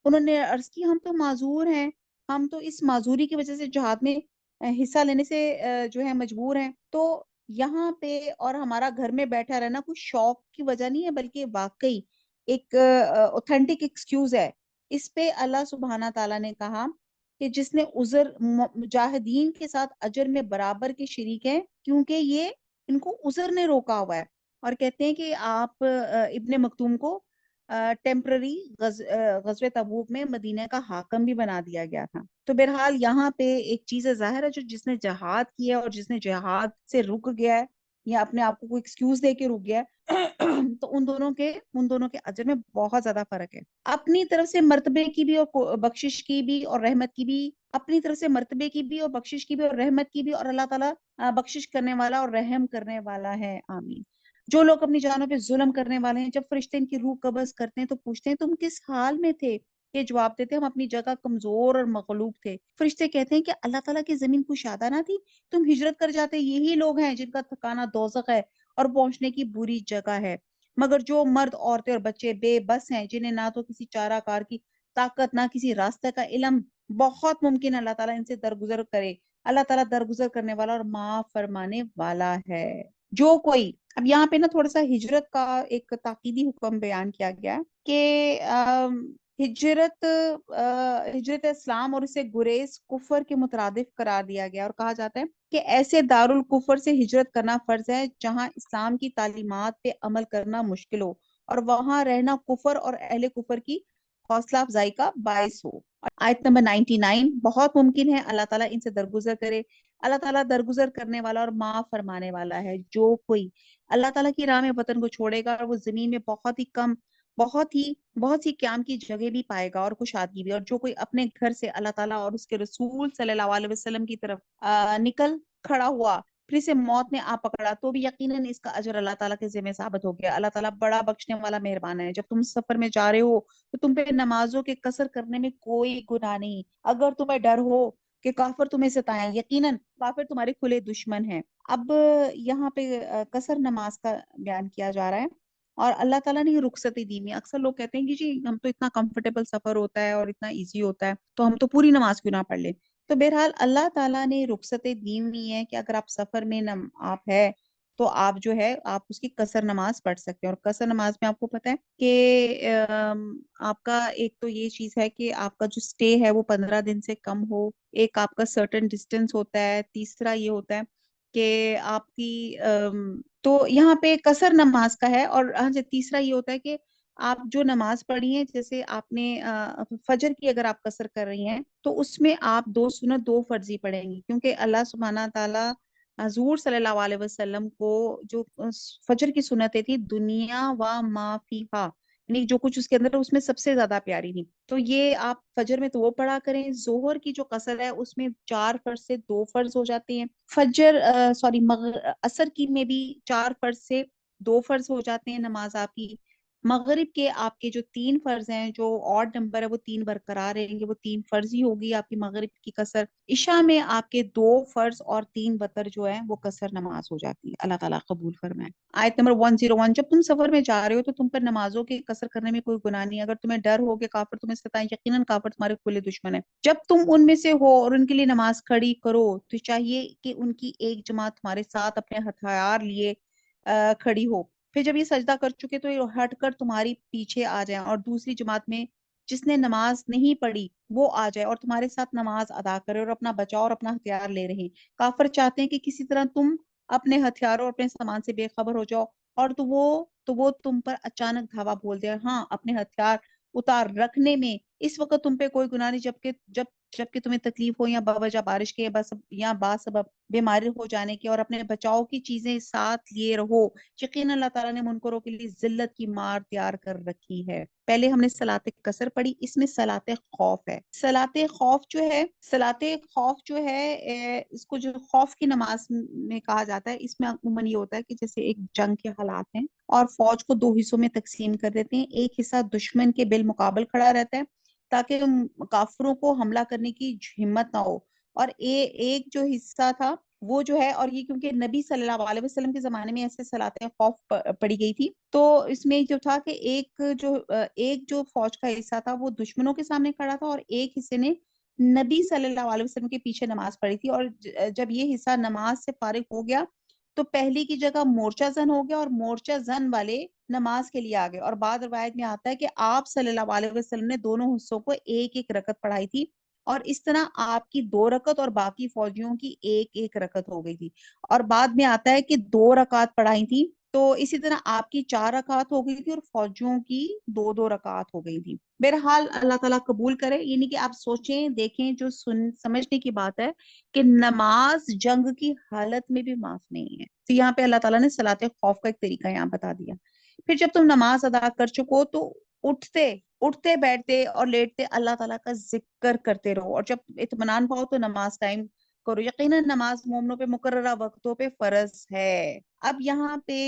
S1: انہوں نے عرض کی ہم تو معذور ہیں، ہم تو اس معذوری کی وجہ سے جہاد میں حصہ لینے سے جو ہے مجبور ہیں۔ تو یہاں پہ اور ہمارا گھر میں بیٹھا رہنا کوئی شوق کی وجہ نہیں ہے، بلکہ واقعی ایک اوتھینٹک ایکسکیوز ہے۔ اس پہ اللہ سبحانہ تعالیٰ نے کہا کہ جس نے عذر مجاہدین کے ساتھ اجر میں برابر کے شریک ہیں، کیونکہ یہ ان کو عذر نے روکا ہوا ہے۔ اور کہتے ہیں کہ آپ ابن مکتوم کو ٹیمپرری غزوہ تبوک میں مدینہ کا حاکم بھی بنا دیا گیا تھا۔ تو بہرحال یہاں پہ ایک چیز ظاہر ہے، جو جس نے جہاد کیا ہے اور جس نے جہاد سے رک گیا ہے یا اپنے آپ کو کوئی ایکسکیوز دے کے رک گیا ہے، تو ان دونوں کے اجر میں بہت زیادہ فرق ہے۔ اپنی طرف سے مرتبے کی بھی اور بخشش کی بھی اور رحمت کی بھی، اپنی طرف سے مرتبے کی بھی اور بخشش کی بھی اور رحمت کی بھی، اور اللہ تعالیٰ بخشش کرنے والا اور رحم کرنے والا ہے، آمین۔ جو لوگ اپنی جانوں پہ ظلم کرنے والے ہیں، جب فرشتے ان کی روح قبض کرتے ہیں تو پوچھتے ہیں تم کس حال میں تھے؟ یہ جواب دیتے ہیں ہم اپنی جگہ کمزور اور مغلوب تھے۔ فرشتے کہتے ہیں کہ اللہ تعالیٰ کی زمین کشادہ نہ تھی، تم ہجرت کر جاتے۔ یہی لوگ ہیں جن کا ٹھکانہ دوزخ ہے اور پہنچنے کی بری جگہ ہے، مگر جو مرد، عورتیں اور بچے بے بس ہیں، جنہیں نہ تو کسی چارہ کار کی طاقت نہ کسی راستہ کا علم، بہت ممکن اللہ تعالیٰ ان سے درگزر کرے۔ اللہ تعالیٰ درگزر کرنے والا اور معاف فرمانے والا ہے۔ جو کوئی، اب یہاں پہ نا تھوڑا سا ہجرت کا ایک تاکیدی حکم بیان کیا گیا ہے کہ ہجرت اسلام اور اسے گریز کفر کے مترادف قرار دیا گیا، اور کہا جاتا ہے کہ ایسے دارالکفر سے ہجرت کرنا فرض ہے جہاں اسلام کی تعلیمات پہ عمل کرنا مشکل ہو، اور وہاں رہنا کفر اور اہل کفر کی حوصلہ افزائی کا باعث ہو۔ آیت نمبر 99، بہت ممکن ہے اللہ تعالیٰ ان سے درگزر کرے۔ اللہ تعالیٰ درگزر کرنے والا اور معاف فرمانے والا ہے۔ جو کوئی اللہ تعالیٰ کی راہ میں وطن کو چھوڑے گا اور وہ زمین میں بہت سی قیام کی جگہ بھی پائے گا اور کشادگی بھی، اور جو کوئی اپنے گھر سے اللہ تعالیٰ اور اس کے رسول صلی اللہ علیہ وسلم کی طرف نکل کھڑا ہوا، پھر اسے موت نے آ پکڑا، تو بھی یقیناً اس کا اجر اللہ تعالیٰ کے ذمہ ثابت ہو گیا۔ اللہ تعالیٰ بڑا بخشنے والا مہربان ہے۔ جب تم سفر میں جا رہے ہو تو تم پہ نمازوں کے قصر کرنے میں کوئی گناہ نہیں، اگر تمہیں ڈر ہو کہ کافر تمہیں ستائیں، یقیناً کافر تمہارے کھلے دشمن ہیں۔ اب یہاں پہ قصر نماز کا بیان کیا جا رہا ہے، اور اللہ تعالیٰ نے یہ رخصتی دی ہوئی ہے۔ اکثر لوگ کہتے ہیں کہ جی ہم تو اتنا کمفرٹیبل سفر ہوتا ہے اور اتنا ایزی ہوتا ہے تو ہم تو پوری نماز کیوں نہ پڑھ لیں۔ تو بہرحال اللہ تعالیٰ نے رخصتیں دی ہوئی ہیں کہ اگر آپ سفر میں آپ ہے تو آپ جو ہے آپ اس کی قصر نماز پڑھ سکتے ہیں۔ اور قصر نماز میں آپ کو پتہ ہے کہ آپ کا ایک تو یہ چیز ہے کہ آپ کا جو سٹے ہے وہ 15 دن سے کم ہو، ایک آپ کا سرٹن ڈسٹینس ہوتا ہے، تیسرا یہ ہوتا ہے کہ آپ کی تو یہاں پہ قصر نماز کا ہے، اور تیسرا یہ ہوتا ہے کہ آپ جو نماز پڑھی ہیں، جیسے آپ نے فجر کی اگر آپ قصر کر رہی ہیں تو اس میں آپ 2 سنت 2 فرضی پڑھیں گی، کیونکہ اللہ سبحانہ تعالیٰ حضور صلی اللہ علیہ وسلم کو جو فجر کی سنتیں تھی، دنیا و ما فیہا، یعنی جو کچھ اس کے اندر ہے اس میں سب سے زیادہ پیاری تھی، تو یہ آپ فجر میں تو وہ پڑھا کریں۔ ظہر کی جو قصر ہے اس میں 4 فرض سے 2 فرض ہو جاتے ہیں، عصر کی میں بھی 4 فرض سے 2 فرض ہو جاتے ہیں نماز آپ کی۔ مغرب کے آپ کے جو 3 فرض ہیں، جو آڈ نمبر ہے وہ 3 برقرار رہیں گے، وہ 3 فرض ہی ہوگی آپ کی مغرب کی قصر۔ عشاء میں آپ کے 2 فرض اور 3 وتر جو ہیں وہ قصر نماز ہو جاتی ہے۔ اللہ تعالیٰ قبول فرمائے۔ آیت نمبر 101، جب تم سفر میں جا رہے ہو تو تم پر نمازوں کے قصر کرنے میں کوئی گناہ نہیں ہے، اگر تمہیں ڈر ہو کہ کافر تمہیں ستائیں، یقیناً کافر تمہارے کھلے دشمن ہے۔ جب تم ان میں سے ہو اور ان کے لیے نماز کھڑی کرو تو چاہیے کہ ان کی ایک جماعت تمہارے ساتھ اپنے ہتھیار لیے کھڑی ہو، پھر جب یہ سجدہ کر چکے تو یہ ہٹ کر تمہاری پیچھے آ جائیں، اور دوسری جماعت میں جس نے نماز نہیں پڑھی وہ آ جائے اور تمہارے ساتھ نماز ادا کرے اور اپنا بچاؤ اور اپنا ہتھیار لے رہے ہیں۔ کافر چاہتے ہیں کہ کسی طرح تم اپنے ہتھیاروں اور اپنے سامان سے بے خبر ہو جاؤ، اور تو وہ تم پر اچانک دھاوا بول دے۔ ہاں، اپنے ہتھیار اتار رکھنے میں اس وقت تم پہ کوئی گناہ نہیں، جبکہ تمہیں تکلیف ہو یا بوجہ بارش کے یا باسبب بیماری ہو جانے کے، اور اپنے بچاؤ کی چیزیں ساتھ لیے رہو۔ یقین اللہ تعالیٰ نے منکروں کے لیے ذلت کی مار تیار کر رکھی ہے۔ پہلے ہم نے صلاۃ قصر پڑھی، اس میں صلاۃ خوف ہے۔ صلاۃ خوف جو ہے اس کو جو خوف کی نماز میں کہا جاتا ہے، اس میں عموماً یہ ہوتا ہے کہ جیسے ایک جنگ کے حالات ہیں اور فوج کو 2 حصوں میں تقسیم کر دیتے ہیں، ایک حصہ دشمن کے بالمقابل کھڑا رہتا ہے تاکہ کافروں کو حملہ کرنے کی ہمت نہ ہو، اور ایک جو حصہ تھا وہ جو ہے، اور یہ کیونکہ نبی صلی اللہ علیہ وسلم کے زمانے میں ایسے صلاۃ خوف پڑی گئی تھی، تو اس میں جو تھا کہ ایک جو فوج کا حصہ تھا وہ دشمنوں کے سامنے کھڑا تھا، اور ایک حصے نے نبی صلی اللہ علیہ وسلم کے پیچھے نماز پڑھی تھی، اور جب یہ حصہ نماز سے فارغ ہو گیا تو پہلی کی جگہ مورچہ زن ہو گیا، اور مورچہ زن والے نماز کے لیے آ گئے، اور بعد روایت میں آتا ہے کہ آپ صلی اللہ علیہ وسلم نے دونوں حصوں کو ایک ایک رکعت پڑھائی تھی، اور اس طرح آپ کی 2 رکعت اور باقی فوجیوں کی ایک ایک رکعت ہو گئی تھی، اور بعد میں آتا ہے کہ 2 رکعت پڑھائی تھی، تو اسی طرح آپ کی 4 رکعت ہو گئی تھی اور فوجیوں کی 2 رکعت ہو گئی تھی۔ بہرحال اللہ تعالیٰ قبول کرے، یعنی کہ آپ سوچیں دیکھیں، جو سمجھنے کی بات ہے کہ نماز جنگ کی حالت میں بھی معاف نہیں ہے، تو یہاں پہ اللہ تعالیٰ نے صلاۃ خوف کا ایک طریقہ یہاں بتا دیا۔ پھر جب تم نماز ادا کر چکو تو اٹھتے بیٹھتے اور لیٹتے اللہ تعالیٰ کا ذکر کرتے رہو، اور جب اطمینان پاؤ تو نماز قائم کرو، یقیناً نماز مومنوں پہ مقررہ وقتوں پہ فرض ہے۔ اب یہاں پہ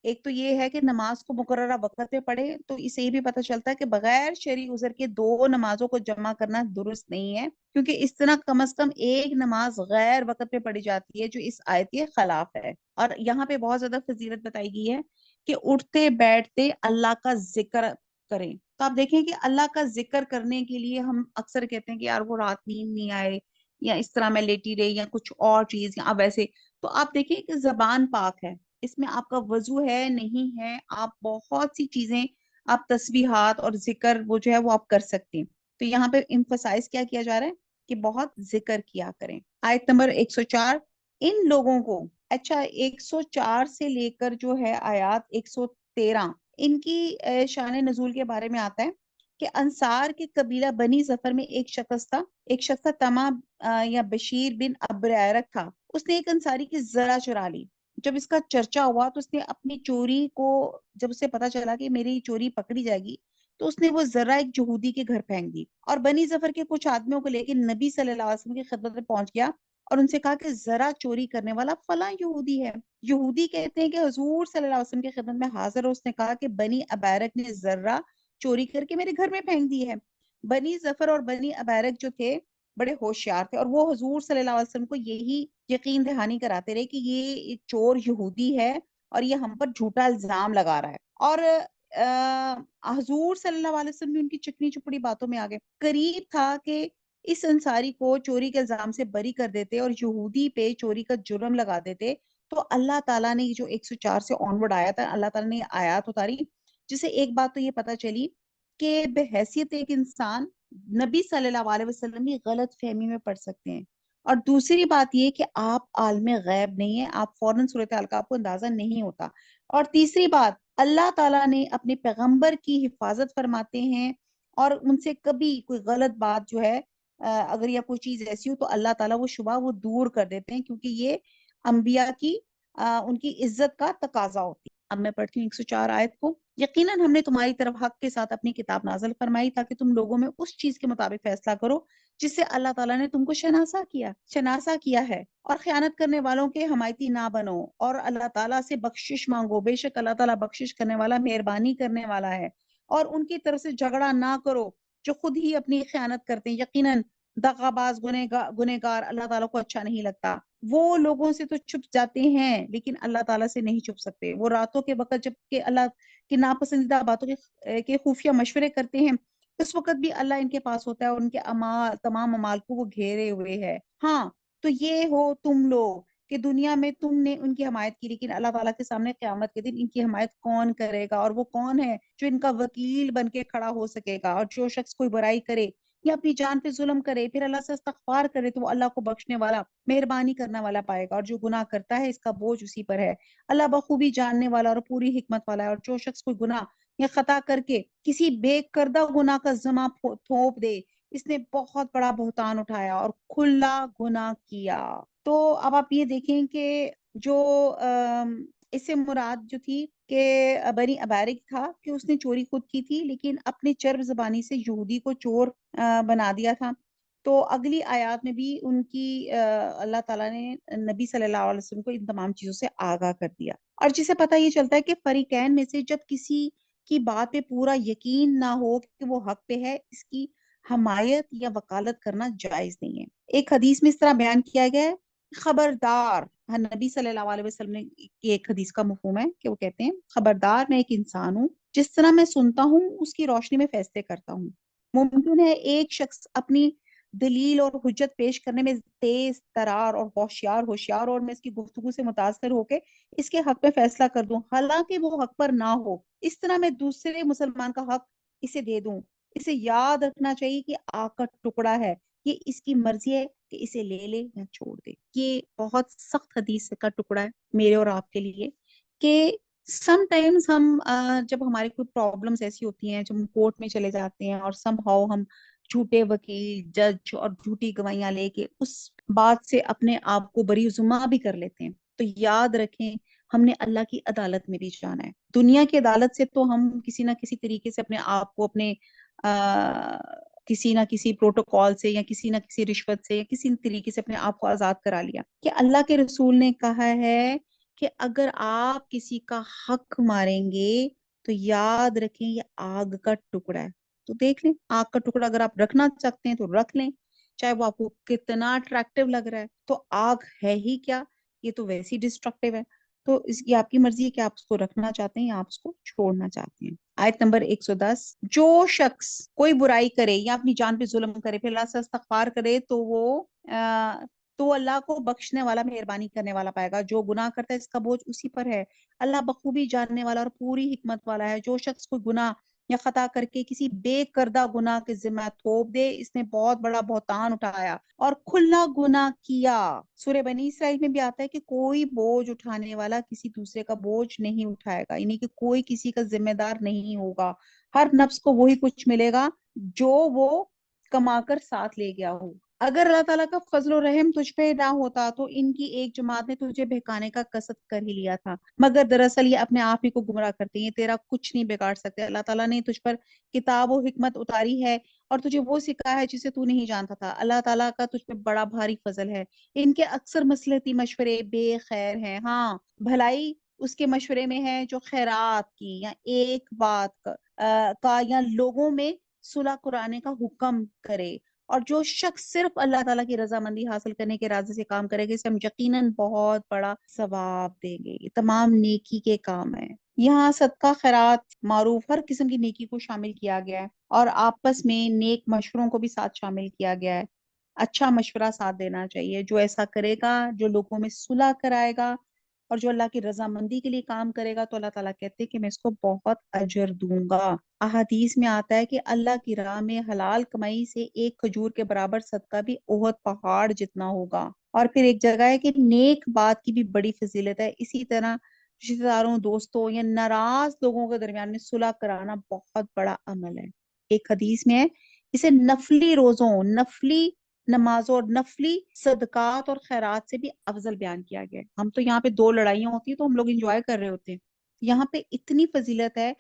S1: ایک تو یہ ہے کہ نماز کو مقررہ وقت پہ پڑھے، تو اسے یہ بھی پتہ چلتا ہے کہ بغیر شرعی عذر کے 2 نمازوں کو جمع کرنا درست نہیں ہے، کیونکہ اس طرح کم از کم ایک نماز غیر وقت پہ پڑھی جاتی ہے جو اس آیت کے خلاف ہے۔ اور یہاں پہ بہت زیادہ فضیلت بتائی گئی ہے کہ اٹھتے بیٹھتے اللہ کا ذکر کریں، تو آپ دیکھیں کہ اللہ کا ذکر کرنے کے لیے ہم اکثر کہتے ہیں کہ یار وہ رات نیند نہیں آئے، یا اس طرح میں لیٹی رہی، یا کچھ اور چیز، یا ویسے، تو آپ دیکھیں کہ زبان پاک ہے، اس میں آپ کا وضو ہے نہیں ہے، آپ بہت سی چیزیں، آپ تسبیحات اور ذکر وہ جو ہے وہ آپ کر سکتے ہیں، تو یہاں پہ امفسائز کیا جا رہا ہے کہ بہت ذکر کیا کریں۔ آیت نمبر 104، ان لوگوں کو، اچھا 104 سے لے کر جو ہے آیات 113، ان کی شان نزول کے بارے میں آتا ہے کہ انصار کے قبیلہ بنی ظفر میں ایک شخص تھا تمام یا بشیر بن ابریرک تھا، اس نے ایک انصاری کی ذرا چرا لی، جب اس کا چرچا ہوا تو اس نے اپنی چوری کو، جب اسے پتا چلا کہ میری چوری پکڑی جائے گی تو اس نے وہ ذرا ایک یہودی کے گھر پھینک دی، اور بنی ظفر کے کچھ آدمیوں کو لے کے نبی صلی اللہ علیہ وسلم کی خدمت میں پہنچ گیا اور ان سے کہا کہ ذرا چوری کرنے والا فلاں یہودی ہے۔ یہودی کہتے ہیں کہ حضور صلی اللہ علیہ وسلم کی خدمت میں حاضر، اس نے کہا کہ بنی ابیرک نے ذرا چوری کر کے میرے گھر میں پھینک دی ہے۔ بنی ظفر اور بنی ابیرک جو تھے بڑے ہوشیار تھے، اور وہ حضور صلی اللہ علیہ وسلم کو یہی یقین دہانی کراتے رہے کہ یہ چور یہودی ہے اور یہ ہم پر جھوٹا الزام لگا رہا ہے، اور حضور صلی اللہ علیہ وسلم بھی ان کی چکنی چپڑی باتوں میں آگے، قریب تھا کہ اس انصاری کو چوری کے الزام سے بری کر دیتے اور یہودی پہ چوری کا جرم لگا دیتے، تو اللہ تعالیٰ نے جو 104 سے آنورڈ آیا تھا، اللہ تعالیٰ نے آیات اتاری، جسے ایک بات تو یہ پتا چلی کہ بحیثیت ایک انسان نبی صلی اللہ علیہ وسلم کی غلط فہمی میں پڑ سکتے ہیں، اور دوسری بات یہ کہ آپ عالم غیب نہیں ہیں، آپ فوراً صورتحال کا آپ کو اندازہ نہیں ہوتا، اور تیسری بات اللہ تعالیٰ نے اپنے پیغمبر کی حفاظت فرماتے ہیں، اور ان سے کبھی کوئی غلط بات جو ہے اگر یا کوئی چیز ایسی ہو تو اللہ تعالیٰ وہ شبہ وہ دور کر دیتے ہیں، کیونکہ یہ انبیاء کی ان کی عزت کا تقاضا ہوتی ہے۔ اب میں پڑھتی ہوں 104 آیت کو۔ یقیناً ہم نے تمہاری طرف حق کے ساتھ اپنی کتاب نازل فرمائی تاکہ تم لوگوں میں اس چیز کے مطابق فیصلہ کرو جس سے اللہ تعالیٰ نے تم کو شناسا کیا ہے، اور خیانت کرنے والوں کے حمایتی نہ بنو، اور اللہ تعالیٰ سے بخشش مانگو، بے شک اللہ تعالیٰ بخشش کرنے والا، مہربانی کرنے والا ہے، اور ان کی طرف سے جھگڑا نہ کرو جو خود ہی اپنی خیانت کرتے ہیں، یقیناً دغا باز گنہگار اللہ تعالیٰ کو اچھا نہیں لگتا۔ وہ لوگوں سے تو چھپ جاتے ہیں لیکن اللہ تعالیٰ سے نہیں چھپ سکتے۔ وہ راتوں کے وقت جب کہ اللہ کی ناپسندیدہ باتوں کے خفیہ مشورے کرتے ہیں، اس وقت بھی اللہ ان کے پاس ہوتا ہے اور ان کے تمام اعمال کو وہ گھیرے ہوئے ہے۔ ہاں تو یہ ہو تم لوگ کہ دنیا میں تم نے ان کی حمایت کی، لیکن اللہ تعالیٰ کے سامنے قیامت کے دن ان کی حمایت کون کرے گا؟ اور وہ کون ہے جو ان کا وکیل بن کے کھڑا ہو سکے گا؟ اور جو شخص کوئی برائی کرے یا اپنی جان پہ ظلم کرے پھر اللہ سے استغفار کرے تو وہ اللہ کو بخشنے والا، مہربانی کرنے والا پائے گا، اور جو گناہ کرتا ہے اس کا بوجھ اسی پر ہے۔ اللہ بخوبی جاننے والا اور پوری حکمت والا ہے۔ اور جو شخص کوئی گناہ یا خطا کر کے کسی بے کردہ گناہ کا ذمہ تھوپ دے، اس نے بہت بڑا بہتان اٹھایا اور کھلا گناہ کیا۔ تو اب آپ یہ دیکھیں کہ جو اس سے مراد جو تھی کہ بنی ابارک تھا کہ اس نے چوری خود کی تھی لیکن اپنے چرب زبانی سے یہودی کو چور بنا دیا تھا۔ تو اگلی آیات میں بھی ان کی اللہ تعالیٰ نے نبی صلی اللہ علیہ وسلم کو ان تمام چیزوں سے آگاہ کر دیا، اور جسے پتہ یہ چلتا ہے کہ فریقین میں سے جب کسی کی بات پہ پورا یقین نہ ہو کہ وہ حق پہ ہے، اس کی حمایت یا وکالت کرنا جائز نہیں ہے۔ ایک حدیث میں اس طرح بیان کیا گیا ہے، خبردار، نبی صلی اللہ علیہ وسلم نے کی ایک حدیث کا مفہوم ہے کہ وہ کہتے ہیں خبردار، میں ایک انسان ہوں، جس طرح میں سنتا ہوں اس کی روشنی میں فیصلے کرتا ہوں۔ ممکن ہے ایک شخص اپنی دلیل اور حجت پیش کرنے میں تیز ترار اور ہوشیار اور میں اس کی گفتگو سے متاثر ہو کے اس کے حق میں فیصلہ کر دوں حالانکہ وہ حق پر نہ ہو، اس طرح میں دوسرے مسلمان کا حق اسے دے دوں۔ اسے یاد رکھنا چاہیے کہ آگ کا ٹکڑا ہے، یہ اس کی مرضی ہے کہ اسے لے لے یا چھوڑ دے۔ یہ بہت سخت حدیث کا ٹکڑا ہے میرے اور آپ کے لیے کہ سم ٹائمز ہم جب ہماری کوئی پرابلمز ایسی ہوتی ہیں جب ہم کورٹ میں چلے جاتے ہیں اور سم ہاؤ ہم جھوٹے وکیل، جج اور جھوٹی گواہیاں لے کے اس بات سے اپنے آپ کو بری ذمہ بھی کر لیتے ہیں، تو یاد رکھیں ہم نے اللہ کی عدالت میں بھی جانا ہے۔ دنیا کی عدالت سے تو ہم کسی نہ کسی طریقے سے اپنے آپ کو اپنے کسی نہ کسی پروٹوکول سے یا کسی نہ کسی رشوت سے یا کسی طریقے سے اپنے آپ کو آزاد کرا لیا، کہ اللہ کے رسول نے کہا ہے کہ اگر آپ کسی کا حق ماریں گے تو یاد رکھیں یہ آگ کا ٹکڑا ہے۔ تو دیکھ لیں آگ کا ٹکڑا اگر آپ رکھنا چاہتے ہیں تو رکھ لیں، چاہے وہ آپ کو کتنا اٹریکٹیو لگ رہا ہے۔ تو آگ ہے ہی کیا، یہ تو ویسی ڈسٹرکٹیو ہے، تو یہ آپ کی مرضی ہے کہ آپ اس کو رکھنا چاہتے ہیں یا آپ اس کو چھوڑنا چاہتے ہیں۔ آیت نمبر 110، جو شخص کوئی برائی کرے یا اپنی جان پہ ظلم کرے پھر اللہ سے استغفار کرے تو اللہ کو بخشنے والا، مہربانی کرنے والا پائے گا۔ جو گناہ کرتا ہے اس کا بوجھ اسی پر ہے۔ اللہ بخوبی جاننے والا اور پوری حکمت والا ہے۔ جو شخص کوئی گناہ یا خطا کر کے کسی بے کردہ گناہ کے ذمہ تھوپ دے، اس نے بہت بڑا بہتان اٹھایا اور کھلا گناہ کیا۔ سورہ بنی اسرائیل میں بھی آتا ہے کہ کوئی بوجھ اٹھانے والا کسی دوسرے کا بوجھ نہیں اٹھائے گا، یعنی کہ کوئی کسی کا ذمہ دار نہیں ہوگا۔ ہر نفس کو وہی کچھ ملے گا جو وہ کما کر ساتھ لے گیا ہو۔ اگر اللہ تعالیٰ کا فضل و رحم تجھ پہ نہ ہوتا تو ان کی ایک جماعت نے تجھے بہکانے کا قصد کر ہی لیا تھا، مگر دراصل یہ اپنے آپ ہی کو گمراہ کرتے ہیں، تیرا کچھ نہیں بگاڑ سکتے۔ اللہ تعالیٰ نے تجھ پر کتاب و حکمت اتاری ہے اور تجھے وہ سکھایا ہے جسے تو نہیں جانتا تھا۔ اللہ تعالیٰ کا تجھ پہ بڑا بھاری فضل ہے۔ ان کے اکثر مصلحتی مشورے بے خیر ہیں، ہاں بھلائی اس کے مشورے میں ہے جو خیرات کی یا ایک بات کا یا لوگوں میں صلح قرانے کا حکم کرے، اور جو شخص صرف اللہ تعالیٰ کی رضامندی حاصل کرنے کے ارادے سے کام کرے گا اسے ہم یقیناً بہت بڑا ثواب دیں گے۔ یہ تمام نیکی کے کام ہیں۔ یہاں صدقہ، خیرات، معروف، ہر قسم کی نیکی کو شامل کیا گیا ہے، اور آپس میں نیک مشوروں کو بھی ساتھ شامل کیا گیا ہے۔ اچھا مشورہ ساتھ دینا چاہیے۔ جو ایسا کرے گا، جو لوگوں میں صلح کرائے گا اور جو اللہ کی رضامندی کے لیے کام کرے گا، تو اللہ تعالیٰ کہتے ہیں کہ میں اس کو بہت اجر دوں گا۔ احادیث میں آتا ہے کہ اللہ کی راہ میں حلال کمائی سے ایک کھجور کے برابر صدقہ بھی احد پہاڑ جتنا ہوگا۔ اور پھر ایک جگہ ہے کہ نیک بات کی بھی بڑی فضیلت ہے۔ اسی طرح رشتہ داروں، دوستوں یا ناراض لوگوں کے درمیان میں صلح کرانا بہت بڑا عمل ہے۔ ایک حدیث میں ہے اسے نفلی روزوں، نفلی نمازوں اور نفلی صدقات اور خیرات سے بھی افضل بیان کیا گیا ہے۔ ہم تو یہاں پہ 2 لڑائیاں ہوتی ہیں تو ہم لوگ انجوائے کر رہے ہوتے ہیں، یہاں پہ اتنی فضیلت ہے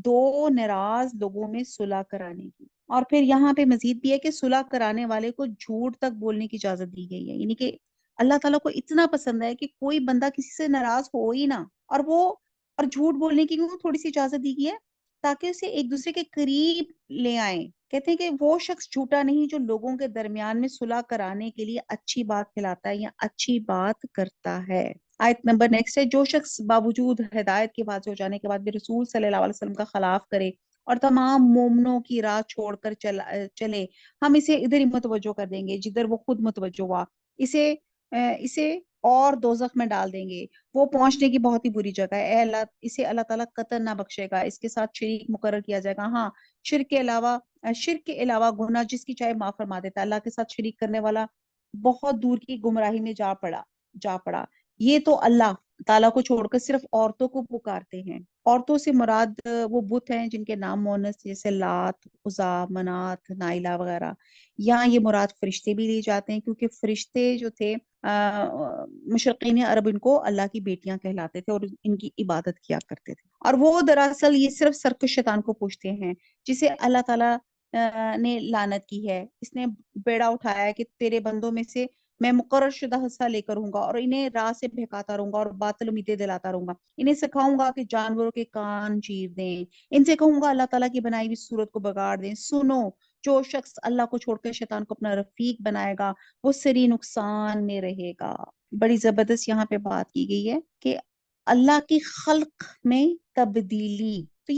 S1: دو ناراض لوگوں میں صلح کرانے کی۔ اور پھر یہاں پہ مزید بھی ہے کہ صلح کرانے والے کو جھوٹ تک بولنے کی اجازت دی گئی ہے، یعنی کہ اللہ تعالیٰ کو اتنا پسند ہے کہ کوئی بندہ کسی سے ناراض ہو ہی نہ، اور جھوٹ بولنے کی بھی تھوڑی سی اجازت دی گئی ہے تاکہ اسے ایک دوسرے کے قریب لے آئیں۔ کہتے ہیں کہ وہ شخص جھوٹا نہیں جو لوگوں کے درمیان میں صلح کرانے کے لیے اچھی بات پھیلاتا ہے یا اچھی بات کرتا ہے۔ آیت نمبر نیکسٹ ہے، جو شخص باوجود ہدایت کے واضح ہو جانے کے بعد بھی رسول صلی اللہ علیہ وسلم کا خلاف کرے اور تمام مومنوں کی راہ چھوڑ کر چلے، ہم اسے ادھر ہی متوجہ کر دیں گے جدھر وہ خود متوجہ ہوا، اسے اور دوزخ میں ڈال دیں گے، وہ پہنچنے کی بہت ہی بری جگہ ہے۔ اے اللہ، اسے اللہ تعالیٰ قطع نہ بخشے گا، اس کے ساتھ شریک مقرر کیا جائے گا۔ ہاں، شرک کے علاوہ گناہ جس کی چاہے معاف فرما دیتا ہے۔ اللہ کے ساتھ شریک کرنے والا بہت دور کی گمراہی میں جا پڑا۔ یہ تو اللہ تعالیٰ کو چھوڑ کر صرف عورتوں کو پکارتے ہیں۔ عورتوں سے مراد وہ بت ہیں جن کے نام مونس جیسے لات، عزا، منات، نائلہ وغیرہ۔ یہاں یہ مراد فرشتے بھی لیے جاتے ہیں کیونکہ فرشتے جو تھے مشرقین عرب ان کو اللہ کی بیٹیاں کہلاتے تھے اور ان کی عبادت کیا کرتے تھے، اور وہ دراصل یہ صرف سرکش شیطان کو پوچھتے ہیں جسے اللہ تعالیٰ نے لعنت کی ہے۔ اس نے بیڑا اٹھایا ہے کہ تیرے بندوں میں سے میں مقرر شدہ حصہ لے کر ہوں گا اور انہیں راہ سے بہکاتا رہوں گا اور باطل امیدیں دلاتا رہوں گا۔ انہیں سکھاؤں گا کہ جانوروں کے کان چیر دیں، ان سے کہوں گا اللہ تعالیٰ کی بنائی ہوئی صورت کو بگاڑ دیں۔ سنو، جو شخص اللہ کو چھوڑ کر شیطان کو اپنا رفیق بنائے گا وہ سری نقصان میں رہے گا۔ بڑی زبردست یہاں پہ بات کی گئی ہے کہ اللہ کی خلق میں تبدیلی، تو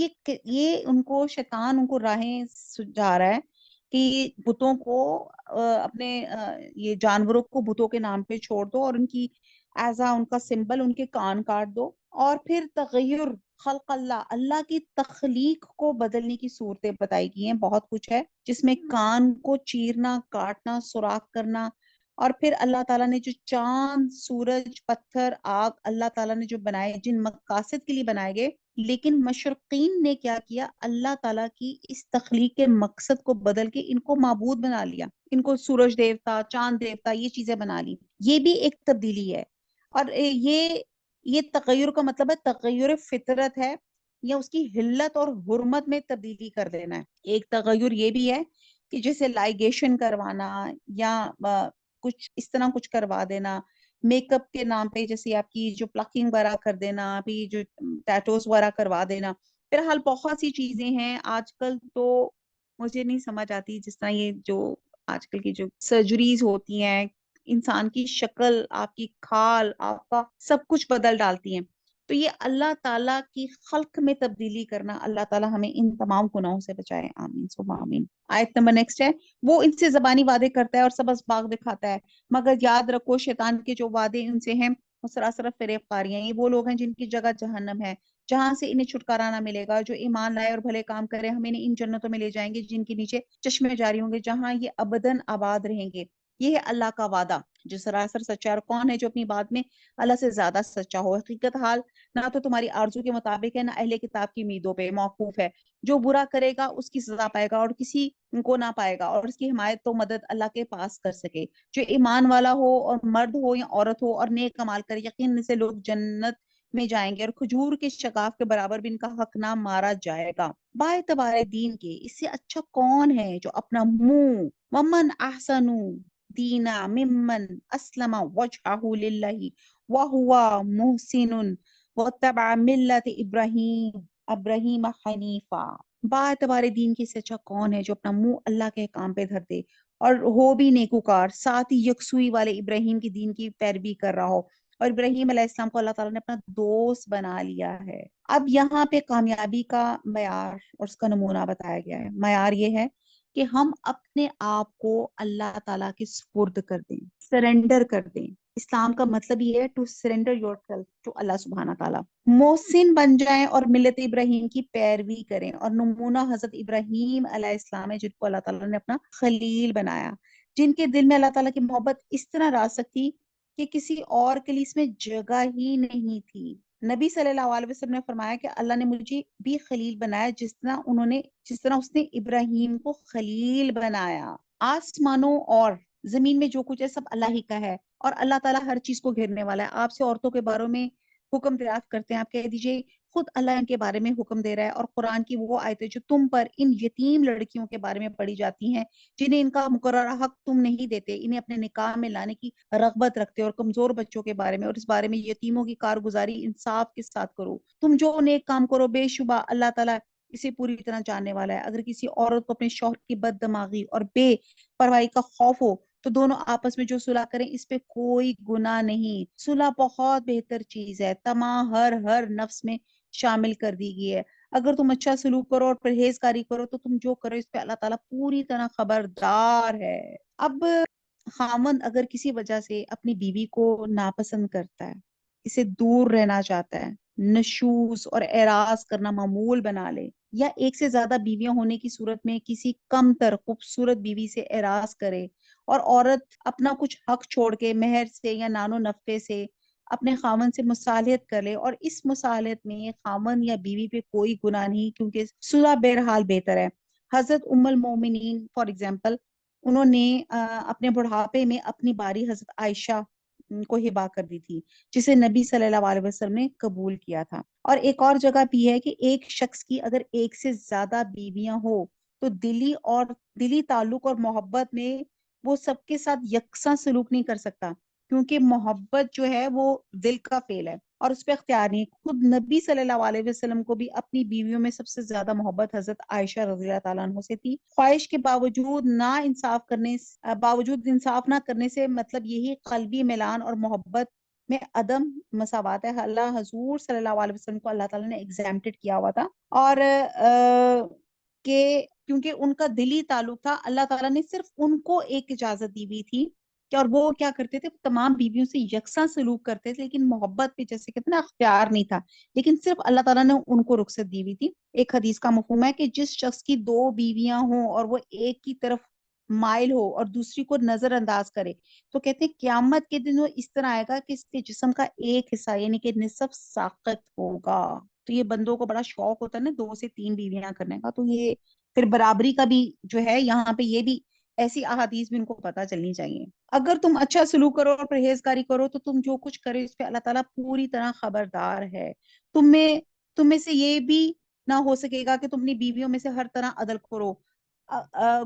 S1: یہ ان کو شیطان ان کو راہیں سجا رہا ہے کہ بتوں کو اپنے یہ جانوروں کو بتوں کے نام پہ چھوڑ دو اور ان کی ایزا ان کا سمبل ان کے کان کاٹ دو، اور پھر تغیر خلق اللہ کی تخلیق کو بدلنے کی صورتیں بتائی گئی ہیں۔ بہت کچھ ہے جس میں کان کو چیرنا، کاٹنا، سوراخ کرنا، اور پھر اللہ تعالیٰ نے جو چاند، سورج، پتھر، آگ اللہ تعالیٰ نے جو بنائے جن مقاصد کے لیے بنائے گئے، لیکن مشرقین نے کیا کیا، اللہ تعالیٰ کی اس تخلیق کے مقصد کو بدل کے ان کو معبود بنا لیا، ان کو سورج دیوتا، چاند دیوتا، یہ چیزیں بنا لی۔ یہ بھی ایک تبدیلی ہے، اور یہ تغیر کا مطلب ہے تغیر فطرت ہے یا اس کی حلت اور حرمت میں تبدیلی کر دینا ہے۔ ایک تغیر یہ بھی ہے کہ جیسے لائگیشن کروانا یا کچھ اس طرح کچھ کروا دینا، میک اپ کے نام پہ جیسے آپ کی جو پلکنگ وغیرہ کر دینا، ابھی جو ٹیٹوز وغیرہ کروا دینا۔ فی الحال بہت سی چیزیں ہیں آج کل، تو مجھے نہیں سمجھ آتی جس طرح یہ جو آج کل کی جو سرجریز ہوتی ہیں، انسان کی شکل، آپ کی کھال، آپ کا سب کچھ بدل ڈالتی ہیں۔ تو یہ اللہ تعالیٰ کی خلق میں تبدیلی کرنا، اللہ تعالیٰ ہمیں ان تمام گناہوں سے بچائے، آمین ثم آمین۔ آیت نمبر نیکسٹ ہے، وہ ان سے زبانی وعدے کرتا ہے اور سبز باغ دکھاتا ہے، مگر یاد رکھو شیطان کے جو وعدے ان سے ہیں وہ سراسر فریب کاری ہیں۔ یہ وہ لوگ ہیں جن کی جگہ جہنم ہے، جہاں سے انہیں چھٹکارا نہ ملے گا۔ جو ایمان لائے اور بھلے کام کرے ہم انہیں ان جنتوں میں لے جائیں گے جن کے نیچے چشمے جاری ہوں گے، جہاں یہ ابداً آباد رہیں گے۔ یہ ہے اللہ کا وعدہ جو سراسر سچا ہے، اور کون ہے جو اپنی بات میں اللہ سے زیادہ سچا ہو۔ حقیقت حال نہ تو تمہاری آرزو کے مطابق ہے، نہ اہل کتاب کی امیدوں پہ موقوف ہے۔ جو برا کرے گا اس کی سزا پائے گا اور کسی کو نہ پائے گا، اور اس کی حمایت تو مدد اللہ کے پاس کر سکے۔ جو ایمان والا ہو اور مرد ہو یا عورت ہو اور نیک کمال کرے، یقین سے لوگ جنت میں جائیں گے، اور کھجور کے شگاف کے برابر بھی ان کا حق نہ مارا جائے گا۔ باعتبار دین کے اس سے اچھا کون ہے جو اپنا منہ، ومن احسن دینا ممن اسلم وجهه للہ وہو محسن واتبع ملت ابراہیم حنیفا۔ باعتبار دین کی سے اچھا کون ہے جو اپنا منہ اللہ کے کام پہ دھر دے اور ہو بھی نیکوکار، ساتھ ہی یکسوئی والے ابراہیم کی دین کی پیروی کر رہا ہو، اور ابراہیم علیہ السلام کو اللہ تعالیٰ نے اپنا دوست بنا لیا ہے۔ اب یہاں پہ کامیابی کا معیار اور اس کا نمونہ بتایا گیا ہے۔ معیار یہ ہے کہ ہم اپنے آپ کو اللہ تعالیٰ کے سپرد کر دیں، سرنڈر کر دیں۔ اسلام کا مطلب یہ ہے to surrender yourself to اللہ سبحانہ تعالیٰ۔ محسن بن جائیں اور ملت ابراہیم کی پیروی کریں، اور نمونہ حضرت ابراہیم علیہ السلام ہے جن کو اللہ تعالیٰ نے اپنا خلیل بنایا، جن کے دل میں اللہ تعالیٰ کی محبت اس طرح راسخ تھی کہ کسی اور کے لیے اس میں جگہ ہی نہیں تھی۔ نبی صلی اللہ علیہ وسلم نے فرمایا کہ اللہ نے مجھے بھی خلیل بنایا جس طرح اس نے ابراہیم کو خلیل بنایا۔ آسمانوں اور زمین میں جو کچھ ہے سب اللہ ہی کا ہے، اور اللہ تعالیٰ ہر چیز کو گھیرنے والا ہے۔ آپ سے عورتوں کے بارے میں حکم دریافت کرتے ہیں، آپ کہہ دیجئے خود اللہ ان کے بارے میں حکم دے رہا ہے، اور قرآن کی وہ آیتیں جو تم پر ان یتیم لڑکیوں کے بارے میں پڑھی جاتی ہیں جنہیں ان کا مقررہ حق تم نہیں دیتے، انہیں اپنے نکاح میں لانے کی رغبت رکھتے، اور کمزور بچوں کے بارے میں، اور اس بارے میں یتیموں کی کارگزاری انصاف کے ساتھ کرو، تم جو نیک کام کرو بے شبہ اللہ تعالیٰ اسے پوری طرح جاننے والا ہے۔ اگر کسی عورت کو اپنے شوہر کی بد دماغی اور بے پرواہی کا خوف ہو تو دونوں آپس میں جو صلح کریں، اس پہ کوئی گناہ نہیں، صلح بہت بہتر چیز ہے، تمام ہر نفس میں شامل کر دی گئی ہے۔ اگر تم اچھا سلوک کرو اور پرہیزگاری کرو تو تم جو کرو اس پہ اللہ تعالیٰ پوری طرح خبردار ہے۔ اب خامند اگر کسی وجہ سے اپنی بیوی کو ناپسند کرتا ہے، اسے دور رہنا چاہتا ہے، نشوز اور اعراض کرنا معمول بنا لے، یا ایک سے زیادہ بیویاں ہونے کی صورت میں کسی کم تر خوبصورت بیوی سے اعراض کرے، اور عورت اپنا کچھ حق چھوڑ کے مہر سے یا نان و نفقے سے اپنے خامن سے مصالحت کر لے، اور اس مصالحت میں خامن یا بیوی پہ کوئی گناہ نہیں، کیونکہ صلح بہرحال بہتر ہے۔ حضرت ام المومنین فار ایگزامپل، انہوں نے اپنے بڑھاپے میں اپنی باری حضرت عائشہ کو ہبا کر دی تھی، جسے نبی صلی اللہ علیہ وسلم نے قبول کیا تھا۔ اور ایک اور جگہ بھی ہے کہ ایک شخص کی اگر ایک سے زیادہ بیویاں ہو تو دلی تعلق اور محبت میں وہ سب کے ساتھ یکساں سلوک نہیں کر سکتا، کیونکہ محبت جو ہے وہ دل کا فعل ہے اور اس پہ اختیار نہیں۔ خود نبی صلی اللہ علیہ وسلم کو بھی اپنی بیویوں میں سب سے زیادہ محبت حضرت عائشہ رضی اللہ تعالیٰ عنہ سے تھی۔ خواہش کے باوجود انصاف نہ کرنے سے مطلب یہی قلبی میلان اور محبت میں عدم مساوات ہے۔ اللہ حضور صلی اللہ علیہ وسلم کو اللہ تعالیٰ نے ایگزامپٹڈ کیا ہوا تھا، اور کہ کیونکہ ان کا دلی تعلق تھا، اللہ تعالیٰ نے صرف ان کو ایک اجازت دی ہوئی تھی کہ، اور وہ کیا کرتے تھے، تمام بیویوں سے یکساں سلوک کرتے تھے، لیکن محبت پہ جیسے کہتے ہیں نا اختیار نہیں تھا، لیکن صرف اللہ تعالیٰ نے ان کو رخصت دی ہوئی تھی۔ ایک حدیث کا مفہوم ہے کہ جس شخص کی 2 بیویاں ہوں اور وہ ایک کی طرف مائل ہو اور دوسری کو نظر انداز کرے، تو کہتے ہیں قیامت کے دن وہ اس طرح آئے گا کہ اس کے جسم کا ایک حصہ یعنی کہ نصف ساقط ہوگا۔ تو یہ بندوں کو بڑا شوق ہوتا ہے نا 2 سے 3 بیویاں کرنے کا، تو یہ پھر برابری کا بھی جو ہے یہاں پہ یہ بھی ایسی احادیث بھی ان کو پتہ چلنی چاہیے۔ اگر تم اچھا سلوک کرو اور پرہیزگاری کرو تو تم جو کچھ کرے اس پہ اللہ تعالیٰ پوری طرح خبردار ہے۔ تم میں سے یہ بھی نہ ہو سکے گا کہ تم اپنی بیویوں میں سے ہر طرح عدل کرو،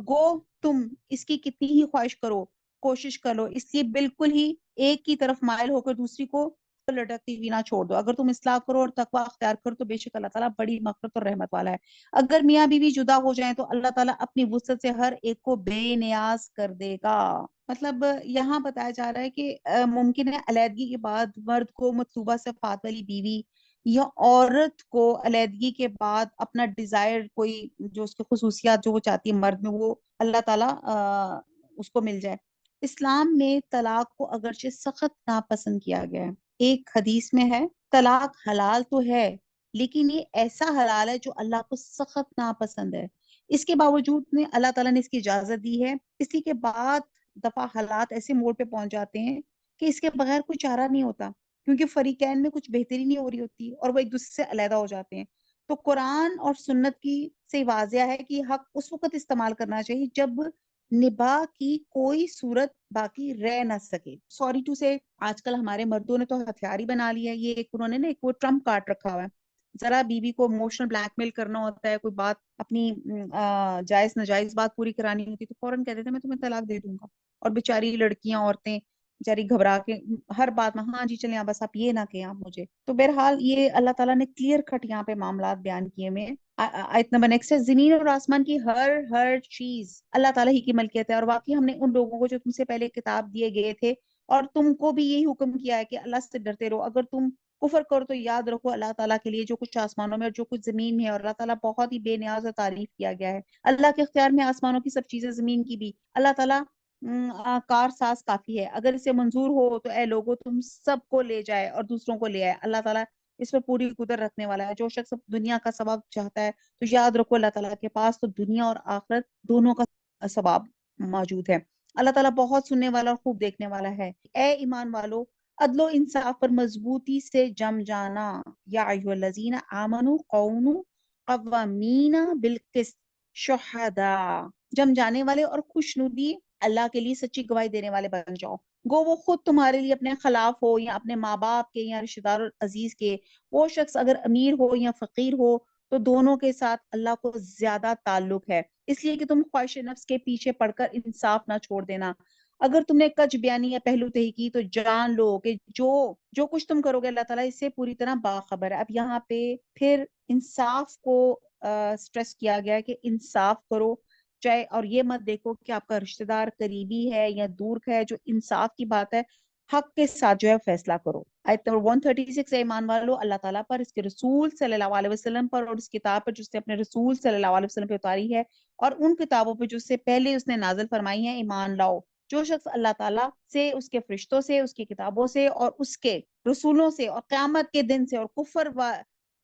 S1: گو تم اس کی کتنی ہی خواہش کرو، کوشش کر لو، اس لیے بالکل ہی ایک کی طرف مائل ہو کر دوسری کو لٹکتی ہوئی نہ چھوڑ دو۔ اگر تم اصلاح کرو اور تقوی اختیار کرو تو بے شک اللہ تعالیٰ بڑی مغفرت اور رحمت والا ہے۔ اگر میاں بیوی جدا ہو جائیں تو اللہ تعالیٰ اپنی وسعت سے ہر ایک کو بے نیاز کر دے گا۔ مطلب یہاں بتایا جا رہا ہے کہ ممکن ہے علیحدگی کے بعد مرد کو مطلوبہ صفات والی بیوی، یا عورت کو علیحدگی کے بعد اپنا ڈیزائر کوئی جو اس کی خصوصیات جو وہ چاہتی ہے مرد میں، وہ اللہ تعالیٰ اس کو مل جائے۔ اسلام میں طلاق کو اگرچہ سخت ناپسند کیا گیا ہے۔ ایک حدیث میں ہے طلاق حلال تو ہے لیکن یہ ایسا حلال ہے جو اللہ کو سخت ناپسند ہے۔ اس کے باوجود میں اللہ تعالیٰ نے اس کی اجازت دی ہے، اسی کے بعد دفعہ حالات ایسے موڑ پہ پہنچ جاتے ہیں کہ اس کے بغیر کوئی چارہ نہیں ہوتا، کیونکہ فریقین میں کچھ بہتری نہیں ہو رہی ہوتی اور وہ ایک دوسرے سے علیحدہ ہو جاتے ہیں۔ تو قرآن اور سنت کی سے واضح ہے کہ حق اس وقت استعمال کرنا چاہیے جب نباہ کی کوئی صورت باقی رہ نہ سکے۔ سوری ٹو سے آج کل ہمارے مردوں نے تو ہتھیار ہی بنا لیا ہے، یہ ایک انہوں نے نا ایک وہ ٹرمپ کارڈ رکھا ہوا ہے، ذرا بیوی کو ایموشنل بلیک میل کرنا ہوتا ہے، کوئی بات اپنی جائز ناجائز بات پوری کرانی ہوتی تو فوراً کہہ دیتے ہیں میں تمہیں طلاق دے دوں گا، اور بیچاری لڑکیاں عورتیں بیچاری گھبرا کے ہر بات میں ہاں جی چلیں بس آپ یہ نہ کہیں آپ مجھے۔ تو بہرحال یہ اللہ تعالیٰ نے کلیئر کٹ یہاں پہ معاملات بیان کیے میں۔ آیت نمبر 1 سے زمین اور آسمان کی ہر چیز اللہ تعالیٰ ہی کی ملکیت ہے، اور واقعی ہم نے ان لوگوں کو جو تم سے پہلے کتاب دیے گئے تھے اور تم کو بھی یہی حکم کیا ہے کہ اللہ سے ڈرتے رہو، اگر تم کفر کرو تو یاد رکھو اللہ تعالیٰ کے لیے جو کچھ آسمانوں میں اور جو کچھ زمین میں ہے، اور اللہ تعالیٰ بہت ہی بے نیاز اور تعریف کیا گیا ہے۔ اللہ کے اختیار میں آسمانوں کی سب چیزیں، زمین کی بھی۔ اللہ تعالیٰ کار ساز کافی ہے، اگر اسے منظور ہو تو اے لوگوں تم سب کو لے جائے اور دوسروں کو لے آئے۔ اللہ تعالیٰ اس پر پوری قدرت رکھنے والا ہے۔ جو شخص دنیا کا ثواب چاہتا ہے تو یاد رکھو اللہ تعالیٰ کے پاس تو دنیا اور آخرت دونوں کا ثواب موجود ہے۔ اللہ تعالیٰ بہت سننے والا اور خوب دیکھنے والا ہے۔ اے ایمان والو، عدل و انصاف پر مضبوطی سے جم جانا۔ یا ایھا الذین آمنوا کونوا قوامین بالقسط شہداء، جم جانے والے اور خوشنودی اللہ کے لیے سچی گواہی دینے والے بن جاؤ۔ گو وہ خود تمہارے لیے اپنے خلاف ہو یا اپنے ماں باپ کے یا رشتہ دار عزیز کے، وہ شخص اگر امیر ہو یا فقیر ہو تو دونوں کے ساتھ اللہ کو زیادہ تعلق ہے، اس لیے کہ تم خواہش نفس کے پیچھے پڑ کر انصاف نہ چھوڑ دینا۔ اگر تم نے کج بیانی یا پہلو تہی کی تو جان لو کہ جو کچھ تم کرو گے اللہ تعالیٰ اس سے پوری طرح باخبر ہے۔ اب یہاں پہ پھر انصاف کو سٹریس کیا گیا ہے کہ انصاف کرو، چاہے، اور یہ مت دیکھو کہ آپ کا رشتہ دار قریبی ہے یا دور کا ہے، جو انصاف کی بات ہے حق کے ساتھ جو ہے فیصلہ کرو۔ آیت نمبر 136 ہے، ایمان والو اللہ تعالیٰ پر، اس کے رسول صلی اللہ علیہ وسلم پر اور اس کتاب پر جو اس نے اپنے رسول صلی اللہ علیہ وسلم پہ اتاری ہے اور ان کتابوں پہ جو اس سے پہلے اس نے نازل فرمائی ہیں ایمان لاؤ۔ جو شخص اللہ تعالیٰ سے، اس کے فرشتوں سے، اس کی کتابوں سے اور اس کے رسولوں سے اور قیامت کے دن سے اور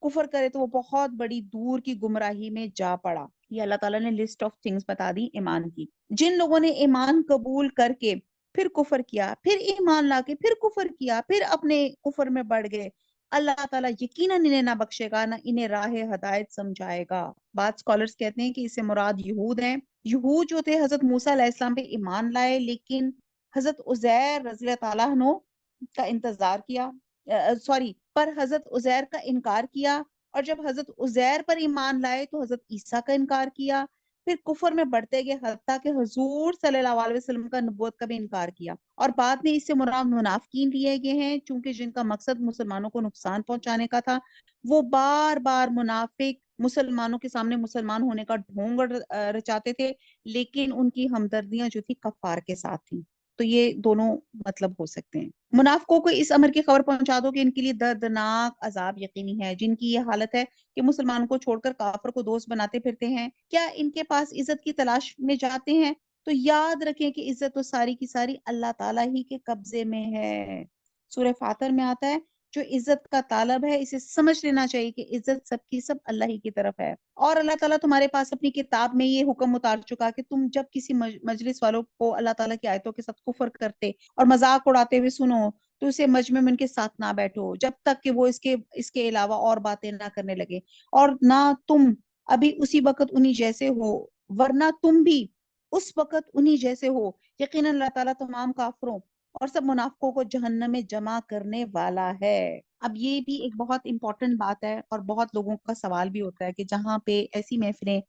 S1: کفر کرے تو وہ بہت بڑی دور کی گمراہی میں جا پڑا۔ یہ اللہ تعالیٰ نے لسٹ آف تھنگز بتا دی ایمان کی۔ جن لوگوں نے ایمان قبول کر کے پھر کفر کیا، پھر ایمان لا کے پھر کفر کیا، پھر اپنے کفر میں بڑھ گئے، اللہ تعالیٰ یقیناً انہیں نہ بخشے گا نہ انہیں راہ ہدایت سمجھائے گا۔ بعض سکالرز کہتے ہیں کہ اس سے مراد یہود ہیں۔ یہود جو تھے حضرت موسیٰ علیہ السلام پہ ایمان لائے، لیکن حضرت عزیر رضی اللہ تعالیٰ عنہ کا انتظار کیا، پر حضرت عزیر کا انکار کیا، اور جب حضرت عزیر پر ایمان لائے تو حضرت عیسیٰ کا انکار کیا، پھر کفر میں بڑھتے گئے حتیٰ کہ حضور صلی اللہ علیہ وسلم کا نبوت کا بھی انکار کیا، اور بعد میں اس سے مراد منافقین لیے گئے ہیں، چونکہ جن کا مقصد مسلمانوں کو نقصان پہنچانے کا تھا، وہ بار بار منافق مسلمانوں کے سامنے مسلمان ہونے کا ڈھونگ رچاتے تھے، لیکن ان کی ہمدردیاں جو تھی کفار کے ساتھ تھیں۔ تو یہ دونوں مطلب ہو سکتے ہیں۔ منافقوں کو اس امر کی خبر پہنچا دو کہ ان کے لیے دردناک عذاب یقینی ہے، جن کی یہ حالت ہے کہ مسلمانوں کو چھوڑ کر کافر کو دوست بناتے پھرتے ہیں، کیا ان کے پاس عزت کی تلاش میں جاتے ہیں؟ تو یاد رکھیں کہ عزت تو ساری کی ساری اللہ تعالیٰ ہی کے قبضے میں ہے۔ سورہ فاتر میں آتا ہے جو عزت کا طالب ہے اسے سمجھ لینا چاہیے کہ عزت سب کی سب اللہ ہی کی طرف ہے، اور اللہ تعالیٰ تمہارے پاس اپنی کتاب میں یہ حکم اتار چکا کہ تم جب کسی مجلس والوں کو اللہ تعالیٰ کی آیتوں کے ساتھ کفر کرتے اور مذاق اڑاتے ہوئے سنو تو اسے مجمع میں ان کے ساتھ نہ بیٹھو جب تک کہ وہ اس کے علاوہ اور باتیں نہ کرنے لگے، اور نہ تم ابھی اسی وقت انہی جیسے ہو، ورنہ تم بھی اس وقت انہی جیسے ہو، یقیناً اللہ تعالیٰ تمام کافروں اور سب منافقوں کو جہنم میں جمع کرنے والا ہے۔ اب یہ بھی ایک بہت امپورٹنٹ بات ہے، اور بہت لوگوں کا سوال بھی ہوتا ہے کہ جہاں پہ ایسی محفلیں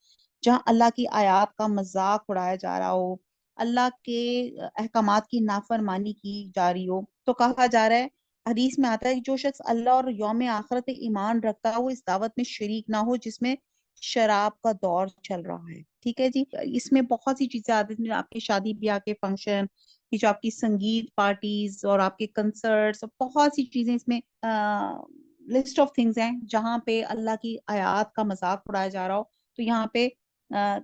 S1: جہاں اللہ کی آیات کا مذاق اڑایا جا رہا ہو، اللہ کے احکامات کی نافرمانی کی جا رہی ہو، تو کہا جا رہا ہے، حدیث میں آتا ہے کہ جو شخص اللہ اور یوم آخرت پہ ایمان رکھتا ہے وہ اس دعوت میں شریک نہ ہو جس میں شراب کا دور چل رہا ہے۔ ٹھیک ہے جی، اس میں بہت سی چیزیں آتی ہیں، آپ کے شادی بیاہ کے فنکشن، یہ جو آپ کی سنگیت پارٹیز اور آپ کے کنسرٹس اور بہت سی چیزیں اس میں لسٹ آف تھنگز ہیں جہاں پہ اللہ کی آیات کا مذاق اڑایا جا رہا ہو۔ تو یہاں پہ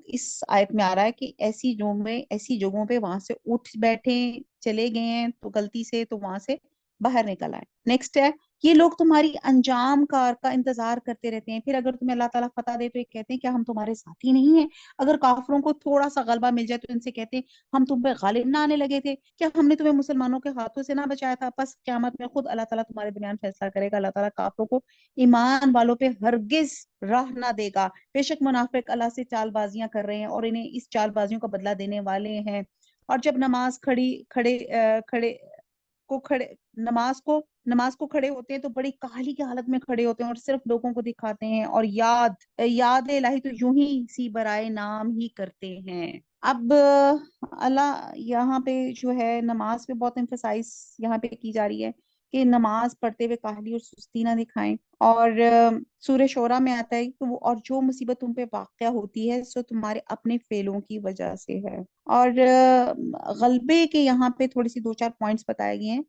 S1: اس آیت میں آ رہا ہے کہ ایسی جگہوں پہ وہاں سے اٹھ بیٹھے چلے گئے ہیں تو غلطی سے، تو وہاں سے باہر نکل آئے۔ نیکسٹ ہے، یہ لوگ تمہاری انجام کار کا انتظار کرتے رہتے ہیں، پھر اگر تمہیں اللہ تعالیٰ فتح دے تو یہ کہتے ہیں کیا ہم تمہارے ساتھی نہیں ہیں؟ اگر کافروں کو تھوڑا سا غلبہ مل جائے تو ان سے کہتے ہیں ہم تم پہ غالب نہ آنے لگے تھے، کیا ہم نے تمہیں مسلمانوں کے ہاتھوں سے نہ بچایا تھا؟ پس قیامت میں خود اللہ تعالیٰ تمہارے درمیان فیصلہ کرے گا۔ اللہ تعالیٰ کافروں کو ایمان والوں پہ ہرگز راہ نہ دے گا، بے شک منافق اللہ سے چال بازیاں کر رہے ہیں اور انہیں اس چال بازیوں کا بدلہ دینے والے ہیں۔ اور جب نماز کو کھڑے ہوتے ہیں تو بڑی کاہلی کی حالت میں کھڑے ہوتے ہیں اور صرف لوگوں کو دکھاتے ہیں، اور یاد الہی تو یوں ہی سی برائے نام ہی کرتے ہیں۔ اب اللہ یہاں پہ جو ہے نماز پہ بہت ایمفسائز یہاں پہ کی جا رہی ہے کہ نماز پڑھتے ہوئے کاہلی اور سستی نہ دکھائیں، اور سورہ شورا میں آتا ہے کہ اور جو مصیبت تم پہ واقع ہوتی ہے سو تمہارے اپنے فعلوں کی وجہ سے ہے۔ اور غلبے کے یہاں پہ تھوڑی سی 2-4 پوائنٹس بتائے گئے ہیں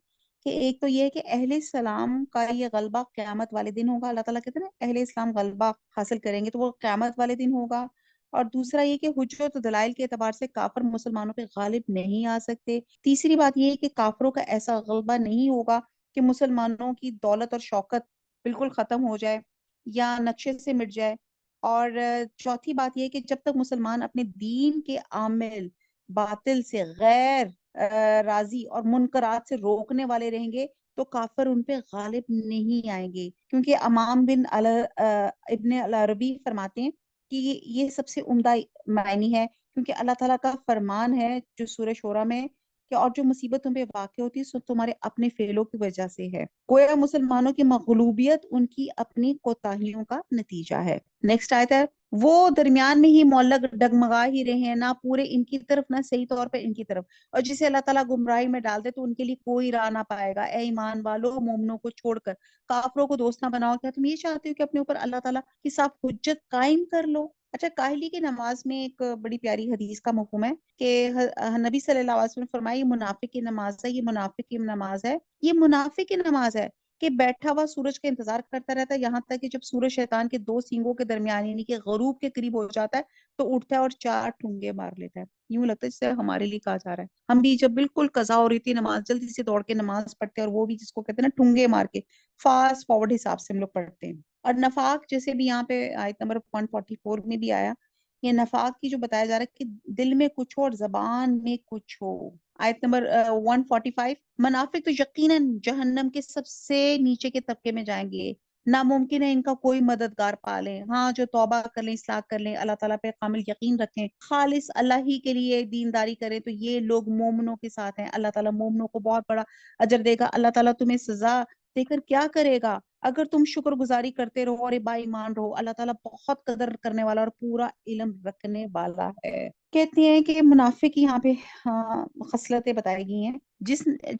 S1: کہ ایک تو یہ ہے کہ اہل اسلام کا یہ غلبہ قیامت والے دن ہوگا، اللہ تعالیٰ کہتے ہیں نا اہل اسلام غلبہ حاصل کریں گے تو وہ قیامت والے دن ہوگا۔ اور دوسرا یہ کہ حجت و دلائل کے اعتبار سے کافر مسلمانوں پہ غالب نہیں آ سکتے۔ تیسری بات یہ ہے کہ کافروں کا ایسا غلبہ نہیں ہوگا کہ مسلمانوں کی دولت اور شوکت بالکل ختم ہو جائے یا نقشے سے مٹ جائے۔ اور چوتھی بات یہ ہے کہ جب تک مسلمان اپنے دین کے عامل باطل سے غیر راضی اور منکرات سے روکنے والے رہیں گے تو کافر ان پہ غالب نہیں آئیں گے، کیونکہ امام بن ابن العربی فرماتے ہیں کہ یہ سب سے عمدہ معنی ہے، کیونکہ اللہ تعالیٰ کا فرمان ہے جو سورہ شورا میں کہ اور جو مصیبت تم پہ واقع ہوتی ہے سو تمہارے اپنے فعلوں کی وجہ سے ہے، گویا مسلمانوں کی مغلوبیت ان کی اپنی کوتاہیوں کا نتیجہ ہے۔ نیکسٹ آیت ہے، وہ درمیان میں ہی معلق ڈگمگا ہی رہے ہیں، نہ پورے ان کی طرف نہ صحیح طور پہ ان کی طرف، اور جسے اللہ تعالیٰ گمراہی میں ڈال دے تو ان کے لیے کوئی راہ نہ پائے گا۔ اے ایمان والو، مومنوں کو چھوڑ کر کافروں کو دوست نہ بناؤ، کیا تم یہ چاہتے ہو کہ اپنے اوپر اللہ تعالیٰ کی صاف حجت قائم کر لو؟ اچھا، کاہلی کی نماز میں ایک بڑی پیاری حدیث کا مفہوم ہے کہ نبی صلی اللہ علیہ وسلم نے فرمایا، یہ منافق کی نماز ہے، یہ منافق کی نماز ہے، یہ منافق کی نماز ہے کہ بیٹھا ہوا سورج کا انتظار کرتا رہتا ہے یہاں تک کہ جب سورج شیطان کے دو سینگوں کے درمیان یعنی کہ غروب کے قریب ہو جاتا ہے تو اٹھتا ہے اور 4 ٹھونگے مار لیتا ہے۔ یوں لگتا ہے جسے ہمارے لیے کہا جا رہا ہے، ہم بھی جب بالکل قضا ہو رہی تھی نماز جلدی سے دوڑ کے نماز پڑھتے ہیں، اور وہ بھی جس کو کہتے ہیں نا ٹھونگے مار کے، فاسٹ فارورڈ حساب سے ہم لوگ پڑھتے ہیں۔ اور نفاق جیسے بھی یہاں پہ آیت نمبر 144 میں بھی آیا، یہ نفاق کی جو بتایا جا رہا ہے کہ دل میں کچھ ہو اور زبان میں کچھ ہو۔ آیت نمبر 145، منافق تو یقیناً جہنم کے سب سے نیچے کے طبقے میں جائیں گے، ناممکن ہے ان کا کوئی مددگار پا لیں۔ ہاں، جو توبہ کر لیں، اصلاح کر لیں، اللہ تعالیٰ پہ کامل یقین رکھیں، خالص اللہ ہی کے لیے دینداری کریں تو یہ لوگ مومنوں کے ساتھ ہیں۔ اللہ تعالیٰ مومنوں کو بہت بڑا اجر دے گا۔ اللہ تعالیٰ تمہیں سزا دے کر کیا کرے گا اگر تم شکر گزاری کرتے رہو اور با ایمان رہو۔ اللہ تعالیٰ بہت قدر کرنے والا اور پورا علم رکھنے والا ہے۔ کہتے ہیں کہ منافق یہاں پہ خصلتیں بتائی گئی ہیں،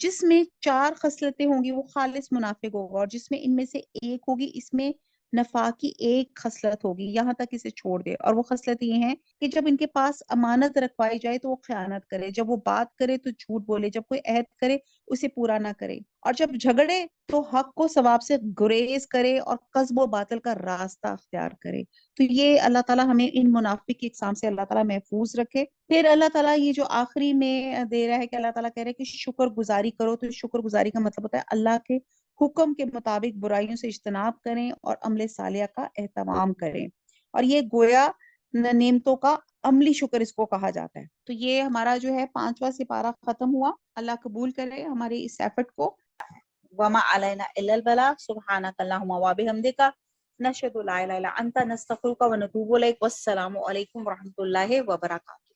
S1: جس میں 4 خصلتیں ہوں گی وہ خالص منافق ہوگا، اور جس میں ان میں سے ایک ہوگی اس میں نفاق کی ایک خصلت ہوگی، یہاں تک اسے چھوڑ دے۔ اور وہ خصلت یہ ہیں کہ جب ان کے پاس امانت رکھوائی جائے تو وہ خیانت کرے، جب وہ بات کرے تو جھوٹ بولے، جب کوئی عہد کرے اسے پورا نہ کرے، اور جب جھگڑے تو حق کو ثواب سے گریز کرے اور کذب و باطل کا راستہ اختیار کرے۔ تو یہ اللہ تعالیٰ ہمیں ان منافق کی اقسام سے اللہ تعالیٰ محفوظ رکھے۔ پھر اللہ تعالیٰ یہ جو آخری میں دے رہا ہے کہ اللہ تعالیٰ کہہ رہے ہیں کہ شکر گزاری کرو، تو شکر گزاری کا مطلب ہوتا ہے اللہ کے حکم کے مطابق برائیوں سے اجتناب کریں اور عمل صالحہ کا اہتمام کریں، اور یہ گویا نعمتوں کا عملی شکر اس کو کہا جاتا ہے۔ تو یہ ہمارا جو ہے 5واں سپارہ ختم ہوا۔ اللہ قبول کرے ہمارے اس ایفرٹ کو۔ وما علینا الا البلاغ، سبحانک اللہم وبحمدک، نشہد لا الہ الا انت، نستغفرک ونتوب الیک، والسلام علیکم ورحمۃ اللہ وبرکاتہ۔